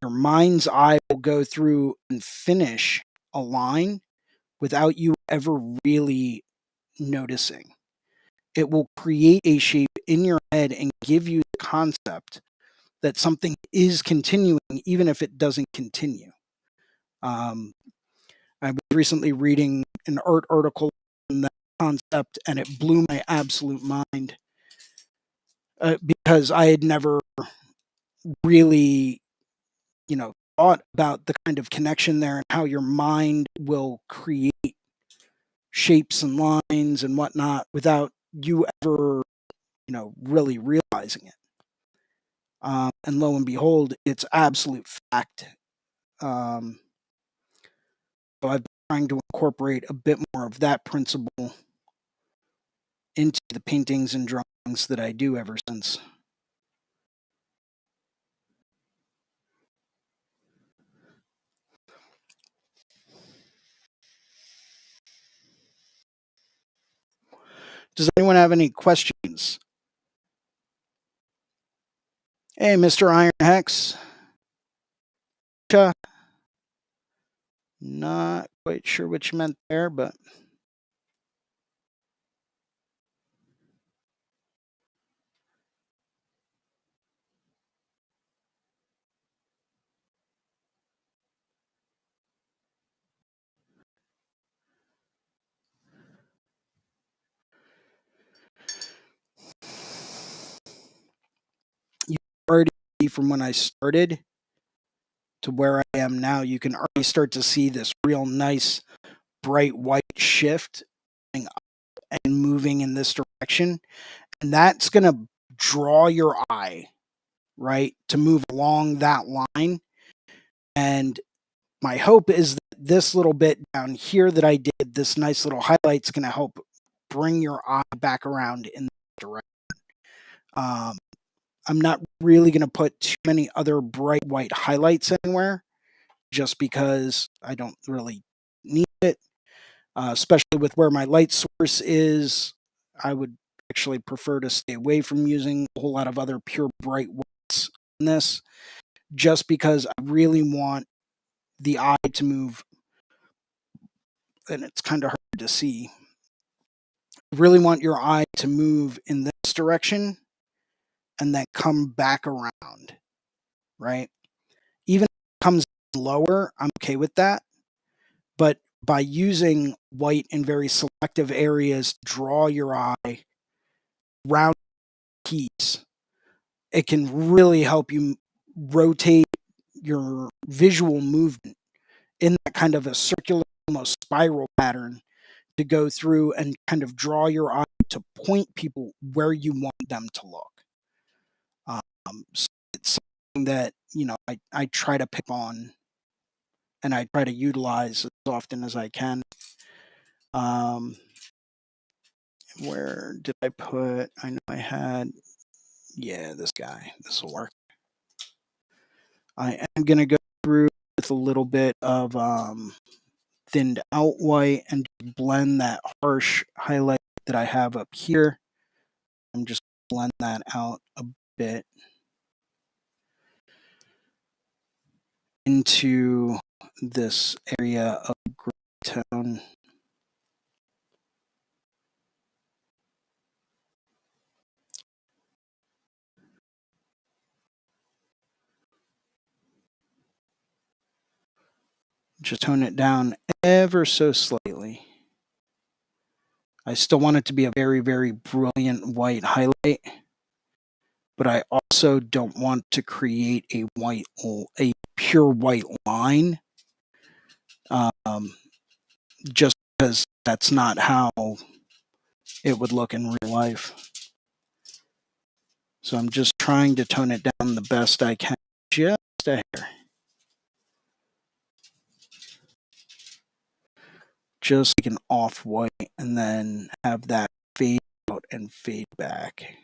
your mind's eye will go through and finish a line without you ever really noticing. It will create a shape in your head and give you the concept that something is continuing, even if it doesn't continue. I was recently reading an art article on that concept, and it blew my absolute mind because I had never really, thought about the kind of connection there and how your mind will create shapes and lines and whatnot without you ever, really realizing it. And lo and behold, it's absolute fact. So I've been trying to incorporate a bit more of that principle into the paintings and drawings that I do ever since. Does anyone have any questions? Hey, Mr. Iron Hex. Not quite sure what you meant there, but you already see from when I started to where I am now, you can already start to see this real nice bright white shift and moving in this direction. And that's going to draw your eye, right, to move along that line. And my hope is that this little bit down here that I did, this nice little highlight, is going to help bring your eye back around in that direction. I'm not really going to put too many other bright white highlights anywhere just because I don't really need it, especially with where my light source is. I would actually prefer to stay away from using a whole lot of other pure bright whites in this just because I really want the eye to move, and it's kind of hard to see. I really want your eye to move in this direction and then come back around, right? Even if it comes lower, I'm okay with that. But by using white in very selective areas to draw your eye around the piece, it can really help you rotate your visual movement in that kind of a circular, almost spiral pattern to go through and kind of draw your eye to point people where you want them to look. So it's something that, I try to pick on and I try to utilize as often as I can. Where did I put? I know I had, yeah, this guy. This will work. I am going to go through with a little bit of thinned out white and blend that harsh highlight that I have up here. I'm just blend that out a bit into this area of gray tone. Just tone it down ever so slightly. I still want it to be a very, very brilliant white highlight, but I also don't want to create a pure white line, um, just because that's not how it would look in real life. So I'm just trying to tone it down the best I can, just a hair. Just like an off-white, and then have that fade out and fade back.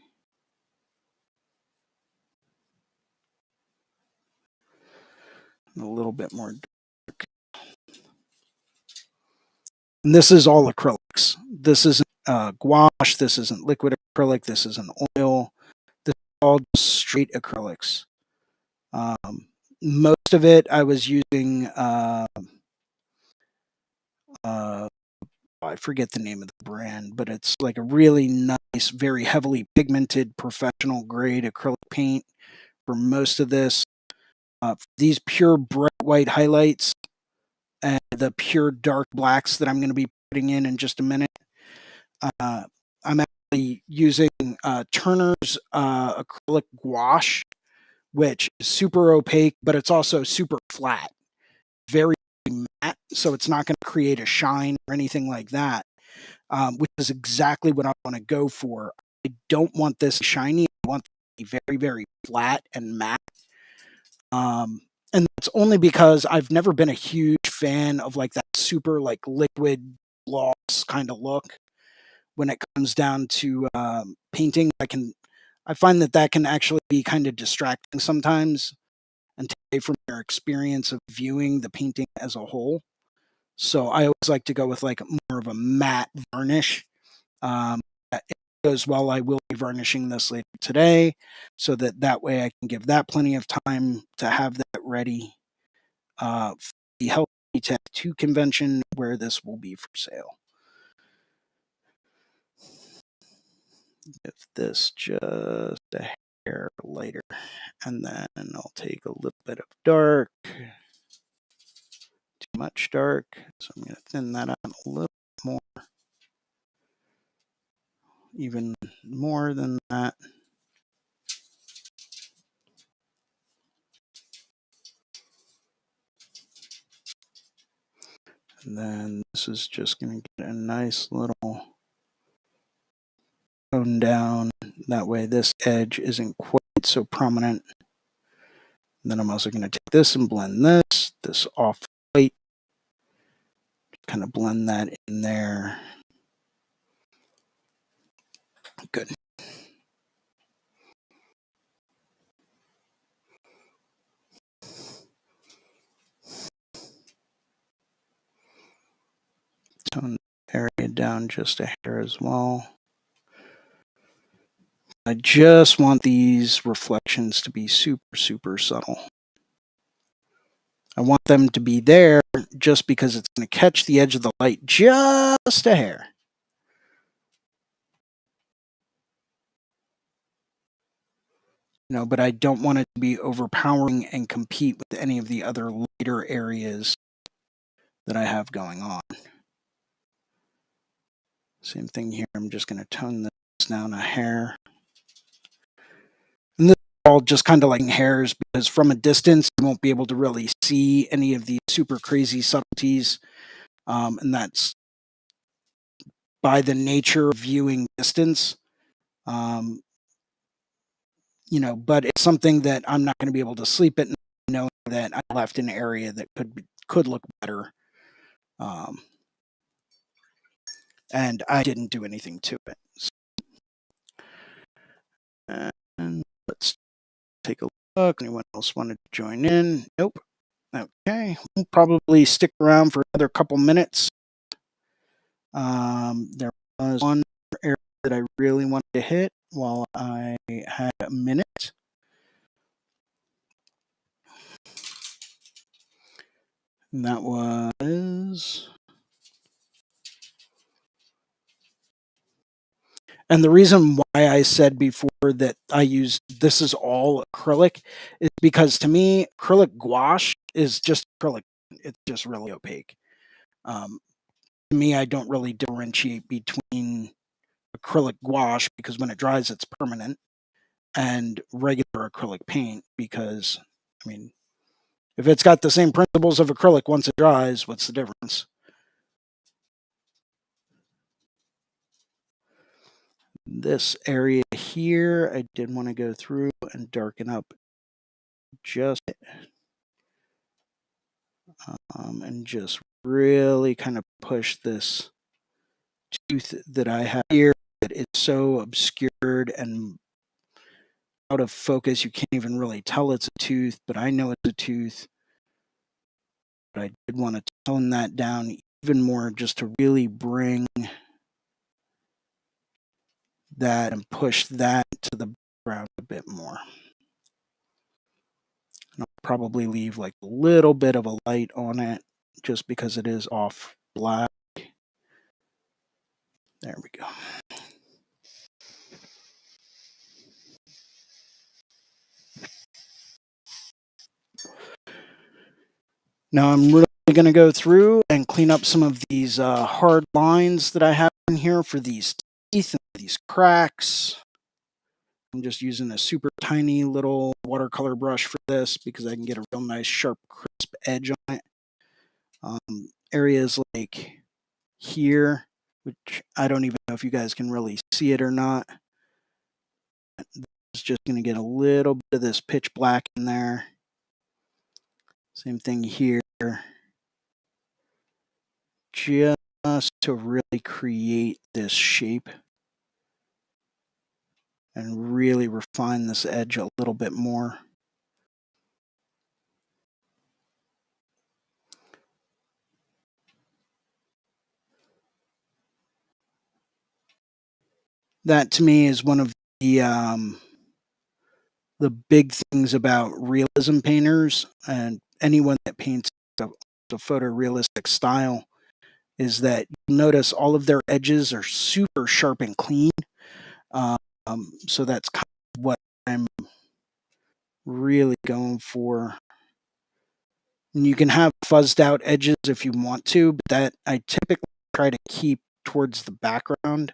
A little bit more dark. And this is all acrylics. This isn't gouache. This isn't liquid acrylic. This isn't oil. This is all just straight acrylics. Most of it I was using, I forget the name of the brand, but it's like a really nice, very heavily pigmented, professional grade acrylic paint for most of this. These pure bright white highlights and the pure dark blacks that I'm going to be putting in just a minute. I'm actually using Turner's acrylic gouache, which is super opaque, but it's also super flat, very matte, so it's not going to create a shine or anything like that, which is exactly what I want to go for. I don't want this shiny. I want it to be very, very flat and matte. And that's only because I've never been a huge fan of like that super like liquid gloss kind of look. When it comes down to painting, I find that can actually be kind of distracting sometimes and take away from your experience of viewing the painting as a whole. So I always like to go with like more of a matte varnish. If it goes well, I will be varnishing this later today, so that way I can give that plenty of time to have that ready for the Healthy Tattoo Convention where this will be for sale. Give this just a hair lighter, and then I'll take a little bit of dark. Too much dark, so I'm going to thin that out a little more, even more than that. And then this is just going to get a nice little tone down. That way this edge isn't quite so prominent. And then I'm also going to take this and blend this off white. Kind of blend that in there. Good. Tone the area down just a hair as well. I just want these reflections to be super, super subtle. I want them to be there just because it's going to catch the edge of the light just a hair. But I don't want it to be overpowering and compete with any of the other lighter areas that I have going on. Same thing here. I'm just going to tone this down a hair. And this is all just kind of like hairs, because from a distance, you won't be able to really see any of the super crazy subtleties. And that's by the nature of viewing distance. But it's something that I'm not going to be able to sleep at night knowing that I left an area that could look better. And I didn't do anything to it. And let's take a look. Anyone else wanted to join in? Nope. Okay. We'll probably stick around for another couple minutes. There was one area that I really wanted to hit while I had a minute. And that was... And the reason why I said before that I use this is all acrylic is because to me, acrylic gouache is just acrylic. It's just really opaque. To me, I don't really differentiate between acrylic gouache because when it dries, it's permanent, and regular acrylic paint because, I mean, if it's got the same principles of acrylic once it dries, what's the difference? This area here, I did want to go through and darken up just and just really kind of push this tooth that I have here that is so obscured and out of focus. You can't even really tell it's a tooth, but I know it's a tooth. But I did want to tone that down even more just to really bring that and push that to the background a bit more. And I'll probably leave like a little bit of a light on it just because it is off black. There we go. Now I'm really going to go through and clean up some of these hard lines that I have in here for these teeth and these cracks. I'm just using a super tiny little watercolor brush for this because I can get a real nice sharp crisp edge on it. Areas like here, which I don't even know if you guys can really see it or not. It's just going to get a little bit of this pitch black in there. Same thing here. Just to really create this shape and really refine this edge a little bit more. That to me is one of the big things about realism painters and anyone that paints a photorealistic style is that you'll notice all of their edges are super sharp and clean. So that's kind of what I'm really going for. And you can have fuzzed out edges if you want to, but that I typically try to keep towards the background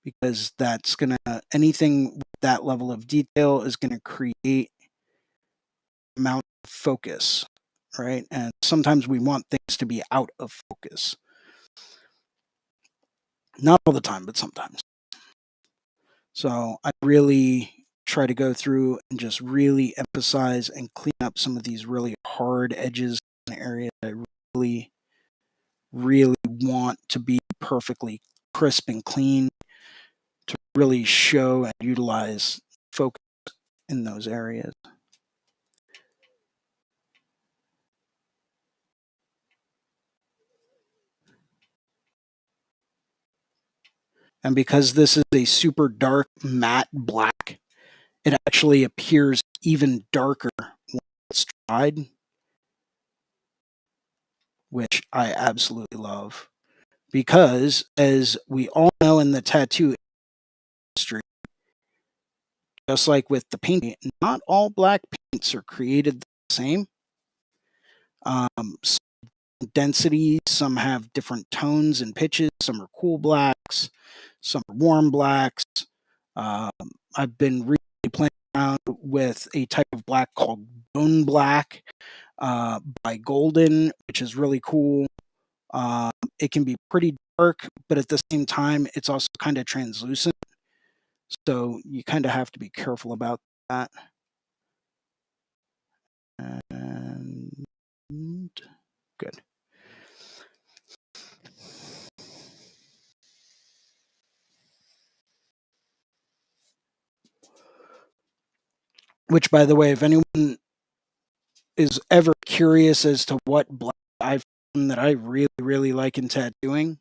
because that's going to, anything with that level of detail is going to create amount of focus, right? And sometimes we want things to be out of focus. Not all the time, but sometimes. So I really try to go through and just really emphasize and clean up some of these really hard edges in the area that I really, really want to be perfectly crisp and clean to really show and utilize focus in those areas. And because this is a super dark matte black, it actually appears even darker when it's dried, which I absolutely love. Because, as we all know in the tattoo industry, just like with the painting, not all black paints are created the same. Some densities, some have different tones and pitches, some are cool blacks, some are warm blacks. Um, I've been really playing around with a type of black called bone black by Golden, which is really cool. It can be pretty dark, but at the same time, it's also kind of translucent. So you kind of have to be careful about that. And good. Which, by the way, if anyone is ever curious as to what black I've found that I really, really like in tattooing,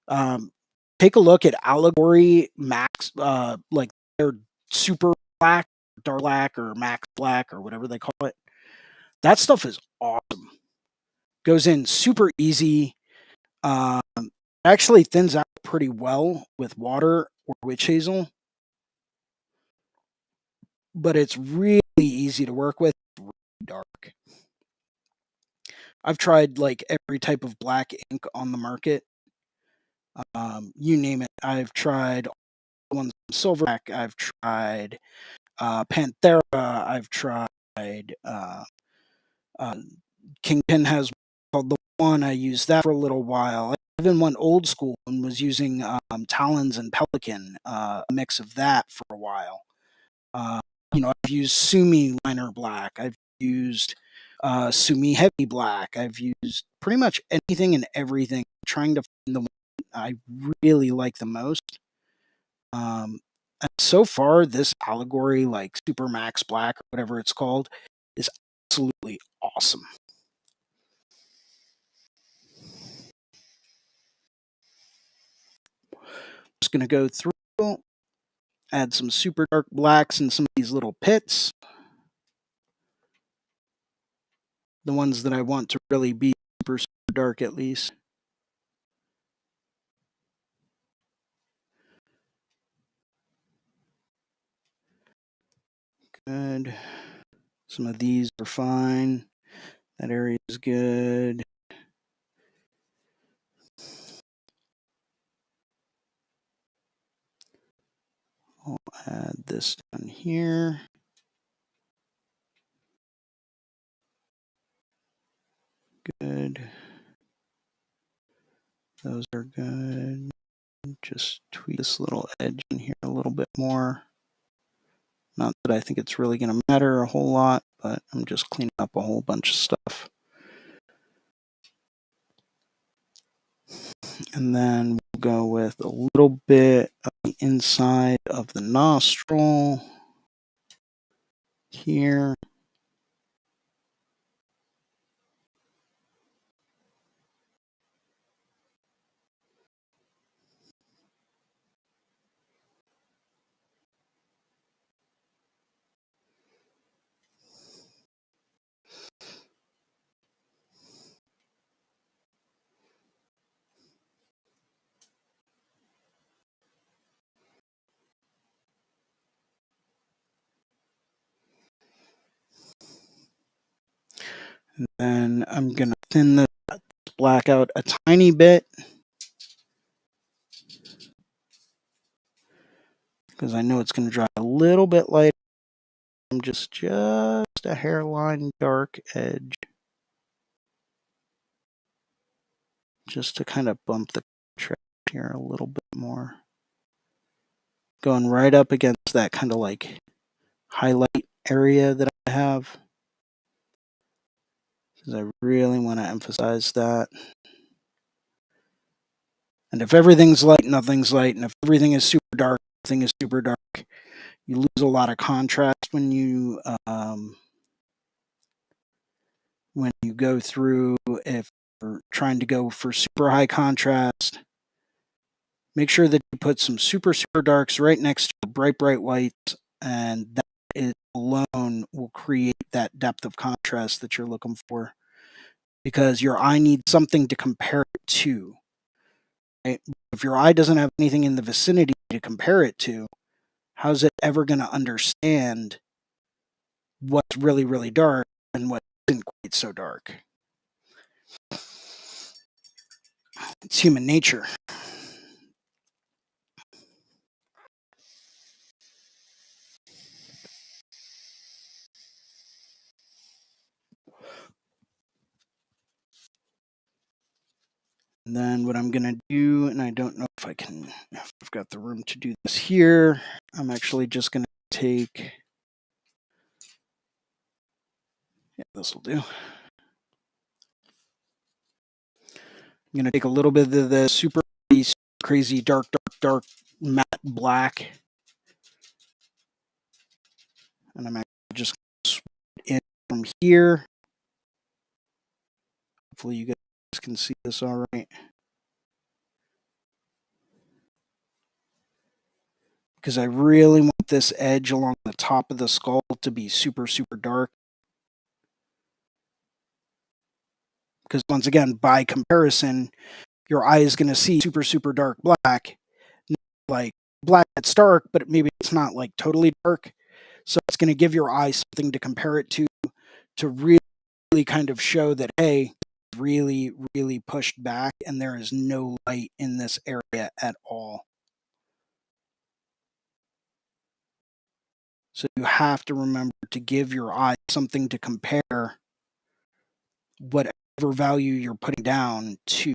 um, take a look at Allegory Max, like their super black, dark black, or max black, or whatever they call it. That stuff is awesome. Goes in super easy. Um, actually thins out pretty well with water or witch hazel, but it's really easy to work with. Really dark. I've tried like every type of black ink on the market. You name it. I've tried ones from Silverback. I've tried Panthera. I've tried uh, Kingpin has called the One. I used that for a little while. I even went old school and was using Talons and Pelican, a mix of that for a while. Uh, I've used Sumi Liner Black. I've used Sumi Heavy Black. I've used pretty much anything and everything, trying to find the one I really like the most. And so far, this allegory, like Super Max Black or whatever it's called, is absolutely awesome. Just going to go through, add some super dark blacks in some of these little pits. The ones that I want to really be super, super dark at least. Good. Some of these are fine. That area is good. I'll add this down here. Good. Those are good. Just tweak this little edge in here a little bit more. Not that I think it's really going to matter a whole lot, but I'm just cleaning up a whole bunch of stuff. And then we'll go with a little bit of the inside of the nostril here. And then I'm going to thin this black out a tiny bit, because I know it's going to dry a little bit lighter. I'm just a hairline dark edge, just to kind of bump the contrast here a little bit more. Going right up against that kind of like highlight area that I have, because I really want to emphasize that. And if everything's light, nothing's light. And if everything is super dark, nothing is super dark. You lose a lot of contrast when you go through. If you're trying to go for super high contrast, make sure that you put some super, super darks right next to bright, bright whites, and that is alone will create that depth of contrast that you're looking for, because your eye needs something to compare it to. Right? If your eye doesn't have anything in the vicinity to compare it to, how's it ever going to understand what's really, really dark and what isn't quite so dark? It's human nature. And then what I'm going to do, and I don't know if I've got the room to do this here, I'm actually just going to take, yeah, this will do. I'm going to take a little bit of the super crazy dark, dark, dark matte black, and I'm actually just going to swoop in from here. Hopefully you guys can see this all right. Because I really want this edge along the top of the skull to be super, super dark. Because once again, by comparison, your eye is going to see super, super dark black, like black that's dark, but maybe it's not like totally dark. So it's going to give your eye something to compare it to really kind of show that, hey, really, really pushed back and there is no light in this area at all. So you have to remember to give your eye something to compare whatever value you're putting down to.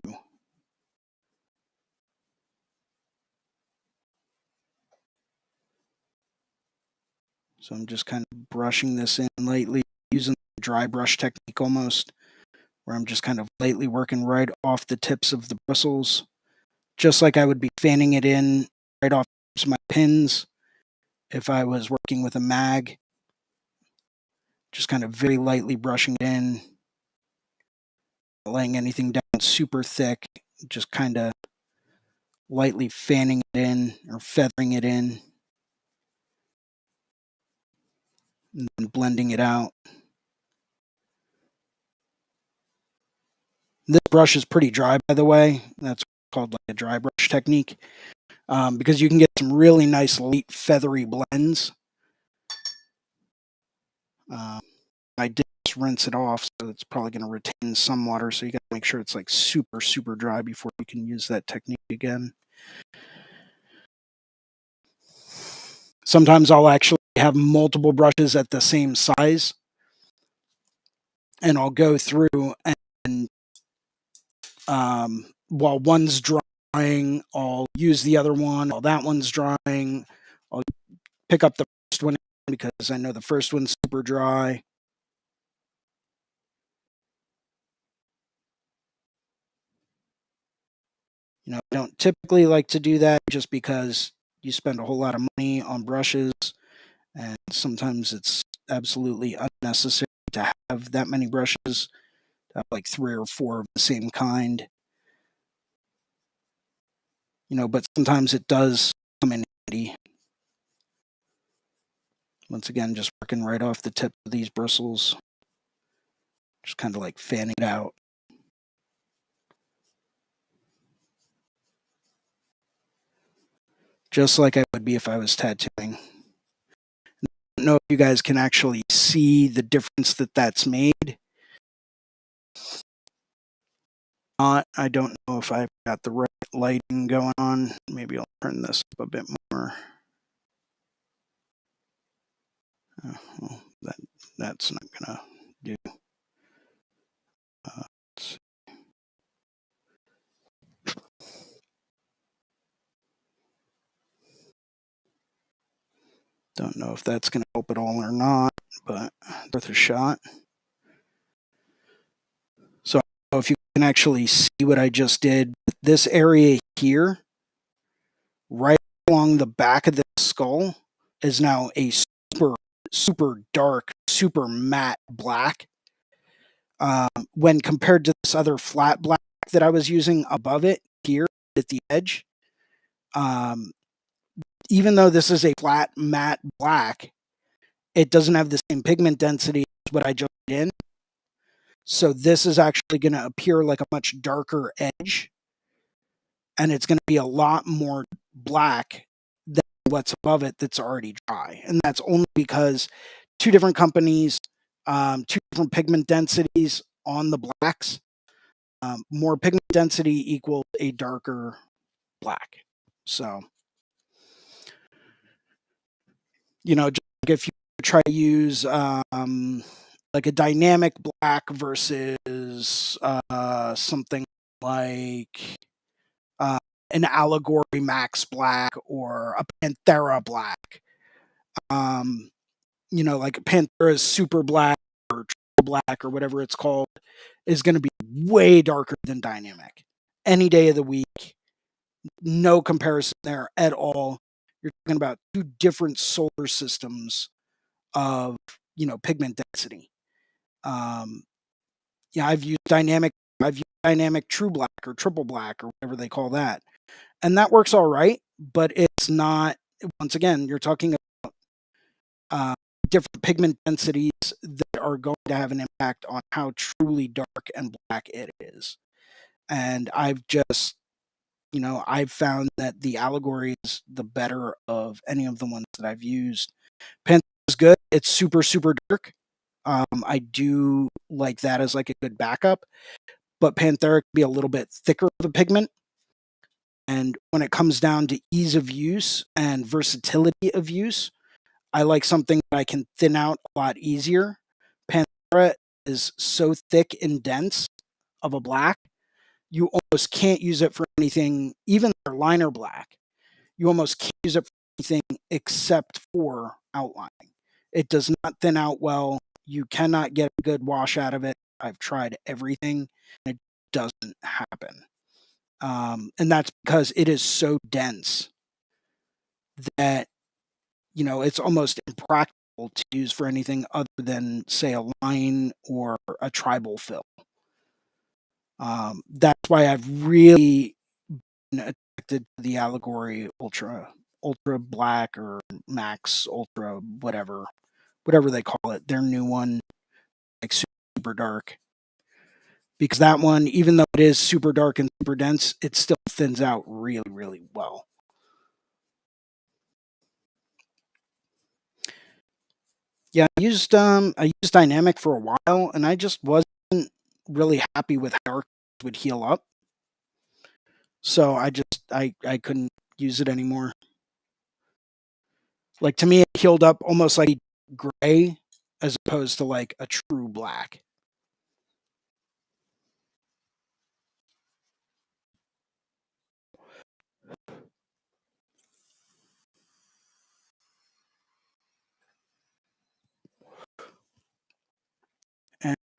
So I'm just kind of brushing this in lightly, using the dry brush technique almost, where I'm just kind of lightly working right off the tips of the bristles, just like I would be fanning it in right off my pins if I was working with a mag. Just kind of very lightly brushing it in, not laying anything down super thick, just kind of lightly fanning it in or feathering it in and then blending it out. This brush is pretty dry, by the way. That's called like a dry brush technique, because you can get some really nice light feathery blends. I did just rinse it off, so it's probably going to retain some water. So you got to make sure it's like super, super dry before you can use that technique again. Sometimes I'll actually have multiple brushes at the same size, and I'll go through and while one's drying, I'll use the other one. While that one's drying, I'll pick up the first one because I know the first one's super dry. I don't typically like to do that just because you spend a whole lot of money on brushes, and sometimes it's absolutely unnecessary to have that many brushes, to have like 3 or 4 of the same kind. But sometimes it does come in handy. Once again, just working right off the tip of these bristles, just kind of like fanning it out. Just like I would be if I was tattooing. I don't know if you guys can actually see the difference that's made. I don't know if I've got the right lighting going on. Maybe I'll turn this up a bit more. Well, that's not gonna do. Don't know if that's gonna help at all or not, but worth a shot. So I don't know if you can actually see what I just did. This area here, right along the back of the skull, is now a super, super dark, super matte black. When compared to this other flat black that I was using above it here at the edge, even though this is a flat matte black, it doesn't have the same pigment density as what I just did in. So this is actually going to appear like a much darker edge, and it's going to be a lot more black than what's above it that's already dry. And that's only because 2 different companies, 2 different pigment densities on the blacks. More pigment density equals a darker black. So, just like if you try to use like a dynamic black versus something like an Allegory Max Black or a Panthera Black. Like Panthera's Super Black or Triple Black or whatever it's called is going to be way darker than Dynamic. Any day of the week, no comparison there at all. You're talking about 2 different solar systems of, pigment density. I've used dynamic True Black or Triple Black or whatever they call that. And that works all right, but it's not, once again, you're talking about different pigment densities that are going to have an impact on how truly dark and black it is. And I've found that the Allegory is the better of any of the ones that I've used. Panther is good. It's super, super dark. I do like that as like a good backup, but Panthera can be a little bit thicker of a pigment. And when it comes down to ease of use and versatility of use, I like something that I can thin out a lot easier. Pantera is so thick and dense of a black, you almost can't use it for anything, even their liner black. You almost can't use it for anything except for outlining. It does not thin out well. You cannot get a good wash out of it. I've tried everything, and it doesn't happen. And that's because it is so dense that it's almost impractical to use for anything other than, say, a line or a tribal fill. That's why I've really been attracted to the Allegory Ultra Black or Max Ultra, whatever they call it, their new one, like super dark. Because that one, even though it is super dark and super dense, it still thins out really, really well. Yeah, I used Dynamic for a while, and I just wasn't really happy with how it would heal up. So I couldn't use it anymore. Like, to me, it healed up almost like gray as opposed to like a true black.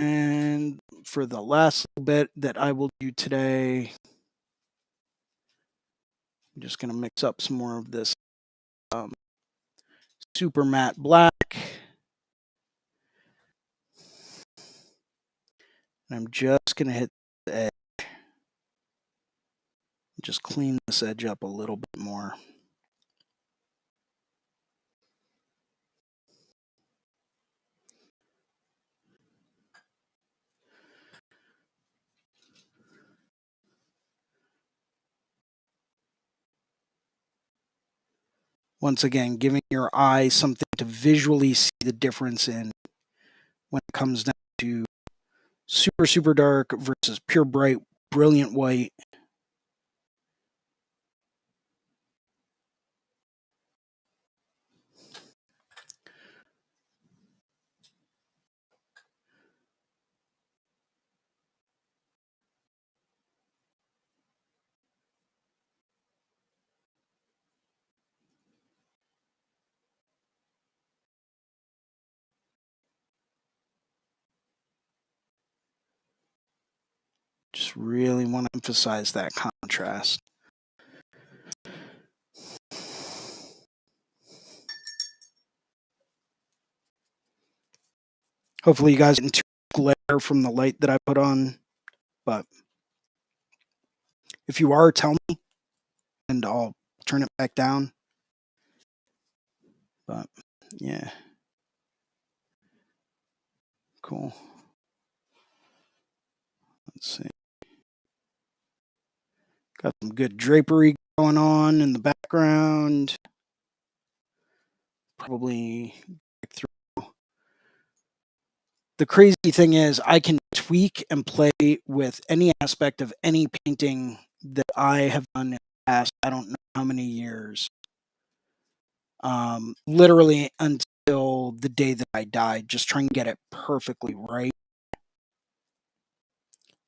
And for the last little bit that I will do today, I'm just going to mix up some more of this super matte black. And I'm just going to hit the edge. Just clean this edge up a little bit more. Once again, giving your eye something to visually see the difference in when it comes down to super, super dark versus pure bright, brilliant white. Just really want to emphasize that contrast. Hopefully you guys didn't too glare from the light that I put on, but if you are, tell me and I'll turn it back down. But yeah, cool. Let's see. Got some good drapery going on in the background. Probably back through. The crazy thing is, I can tweak and play with any aspect of any painting that I have done in the past, I don't know how many years. Literally until the day that I died, just trying to get it perfectly right.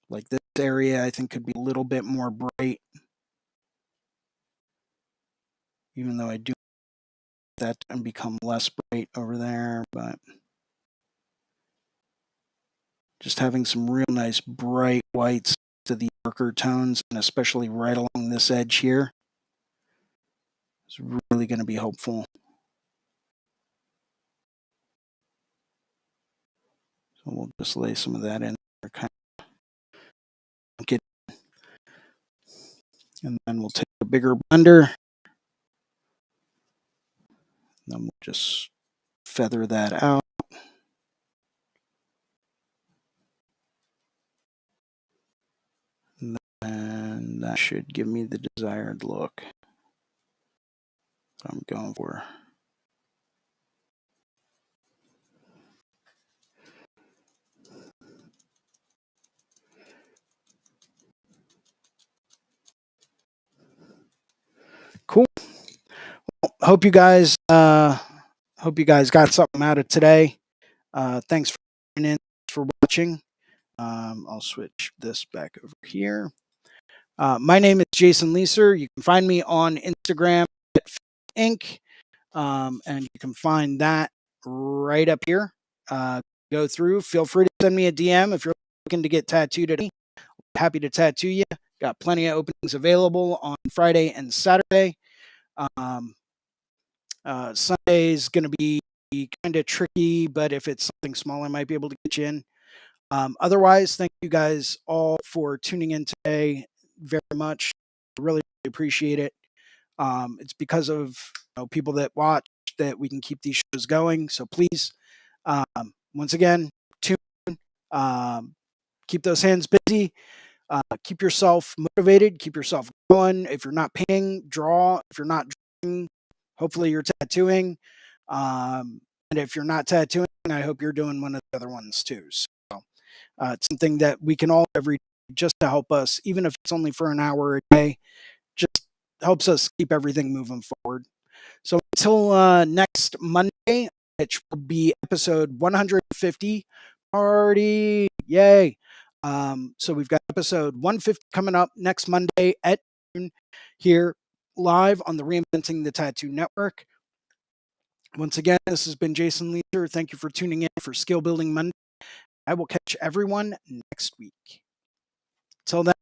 Like, this area, I think, could be a little bit more bright, even though I do that and become less bright over there. But just having some real nice bright whites to the darker tones, and especially right along this edge here, is really going to be helpful. So we'll just lay some of that in there, kind of get, and then we'll take a bigger blender. Then we'll just feather that out. And that should give me the desired look that I'm going for. Cool. Well, hope you guys Hope you guys got something out of today. Thanks for tuning in, for watching. I'll switch this back over here. My name is Jason Leeser. You can find me on Instagram at Inc. And you can find that right up here. Go through. Feel free to send me a DM if you're looking to get tattooed at me. Happy to tattoo you. Got plenty of openings available on Friday and Saturday. Sunday is going to be kind of tricky, but if it's something small, I might be able to get you in. Otherwise, thank you guys all for tuning in today very much. Really appreciate it. It's because of people that watch that we can keep these shows going. So please, once again, tune. Keep those hands busy. Keep yourself motivated. Keep yourself going. If you're not painting, draw. If you're not drawing, hopefully you're tattooing. And if you're not tattooing, I hope you're doing one of the other ones too. So it's something that we can all every just to help us, even if it's only for an hour a day, just helps us keep everything moving forward. So until next Monday, which will be episode 150, party, yay. So we've got episode 150 coming up next Monday at noon here live on the Reinventing the Tattoo Network. Once again, this has been Jason Leeser. Thank you for tuning in for Skill Building Monday. I will catch everyone next week. Till then.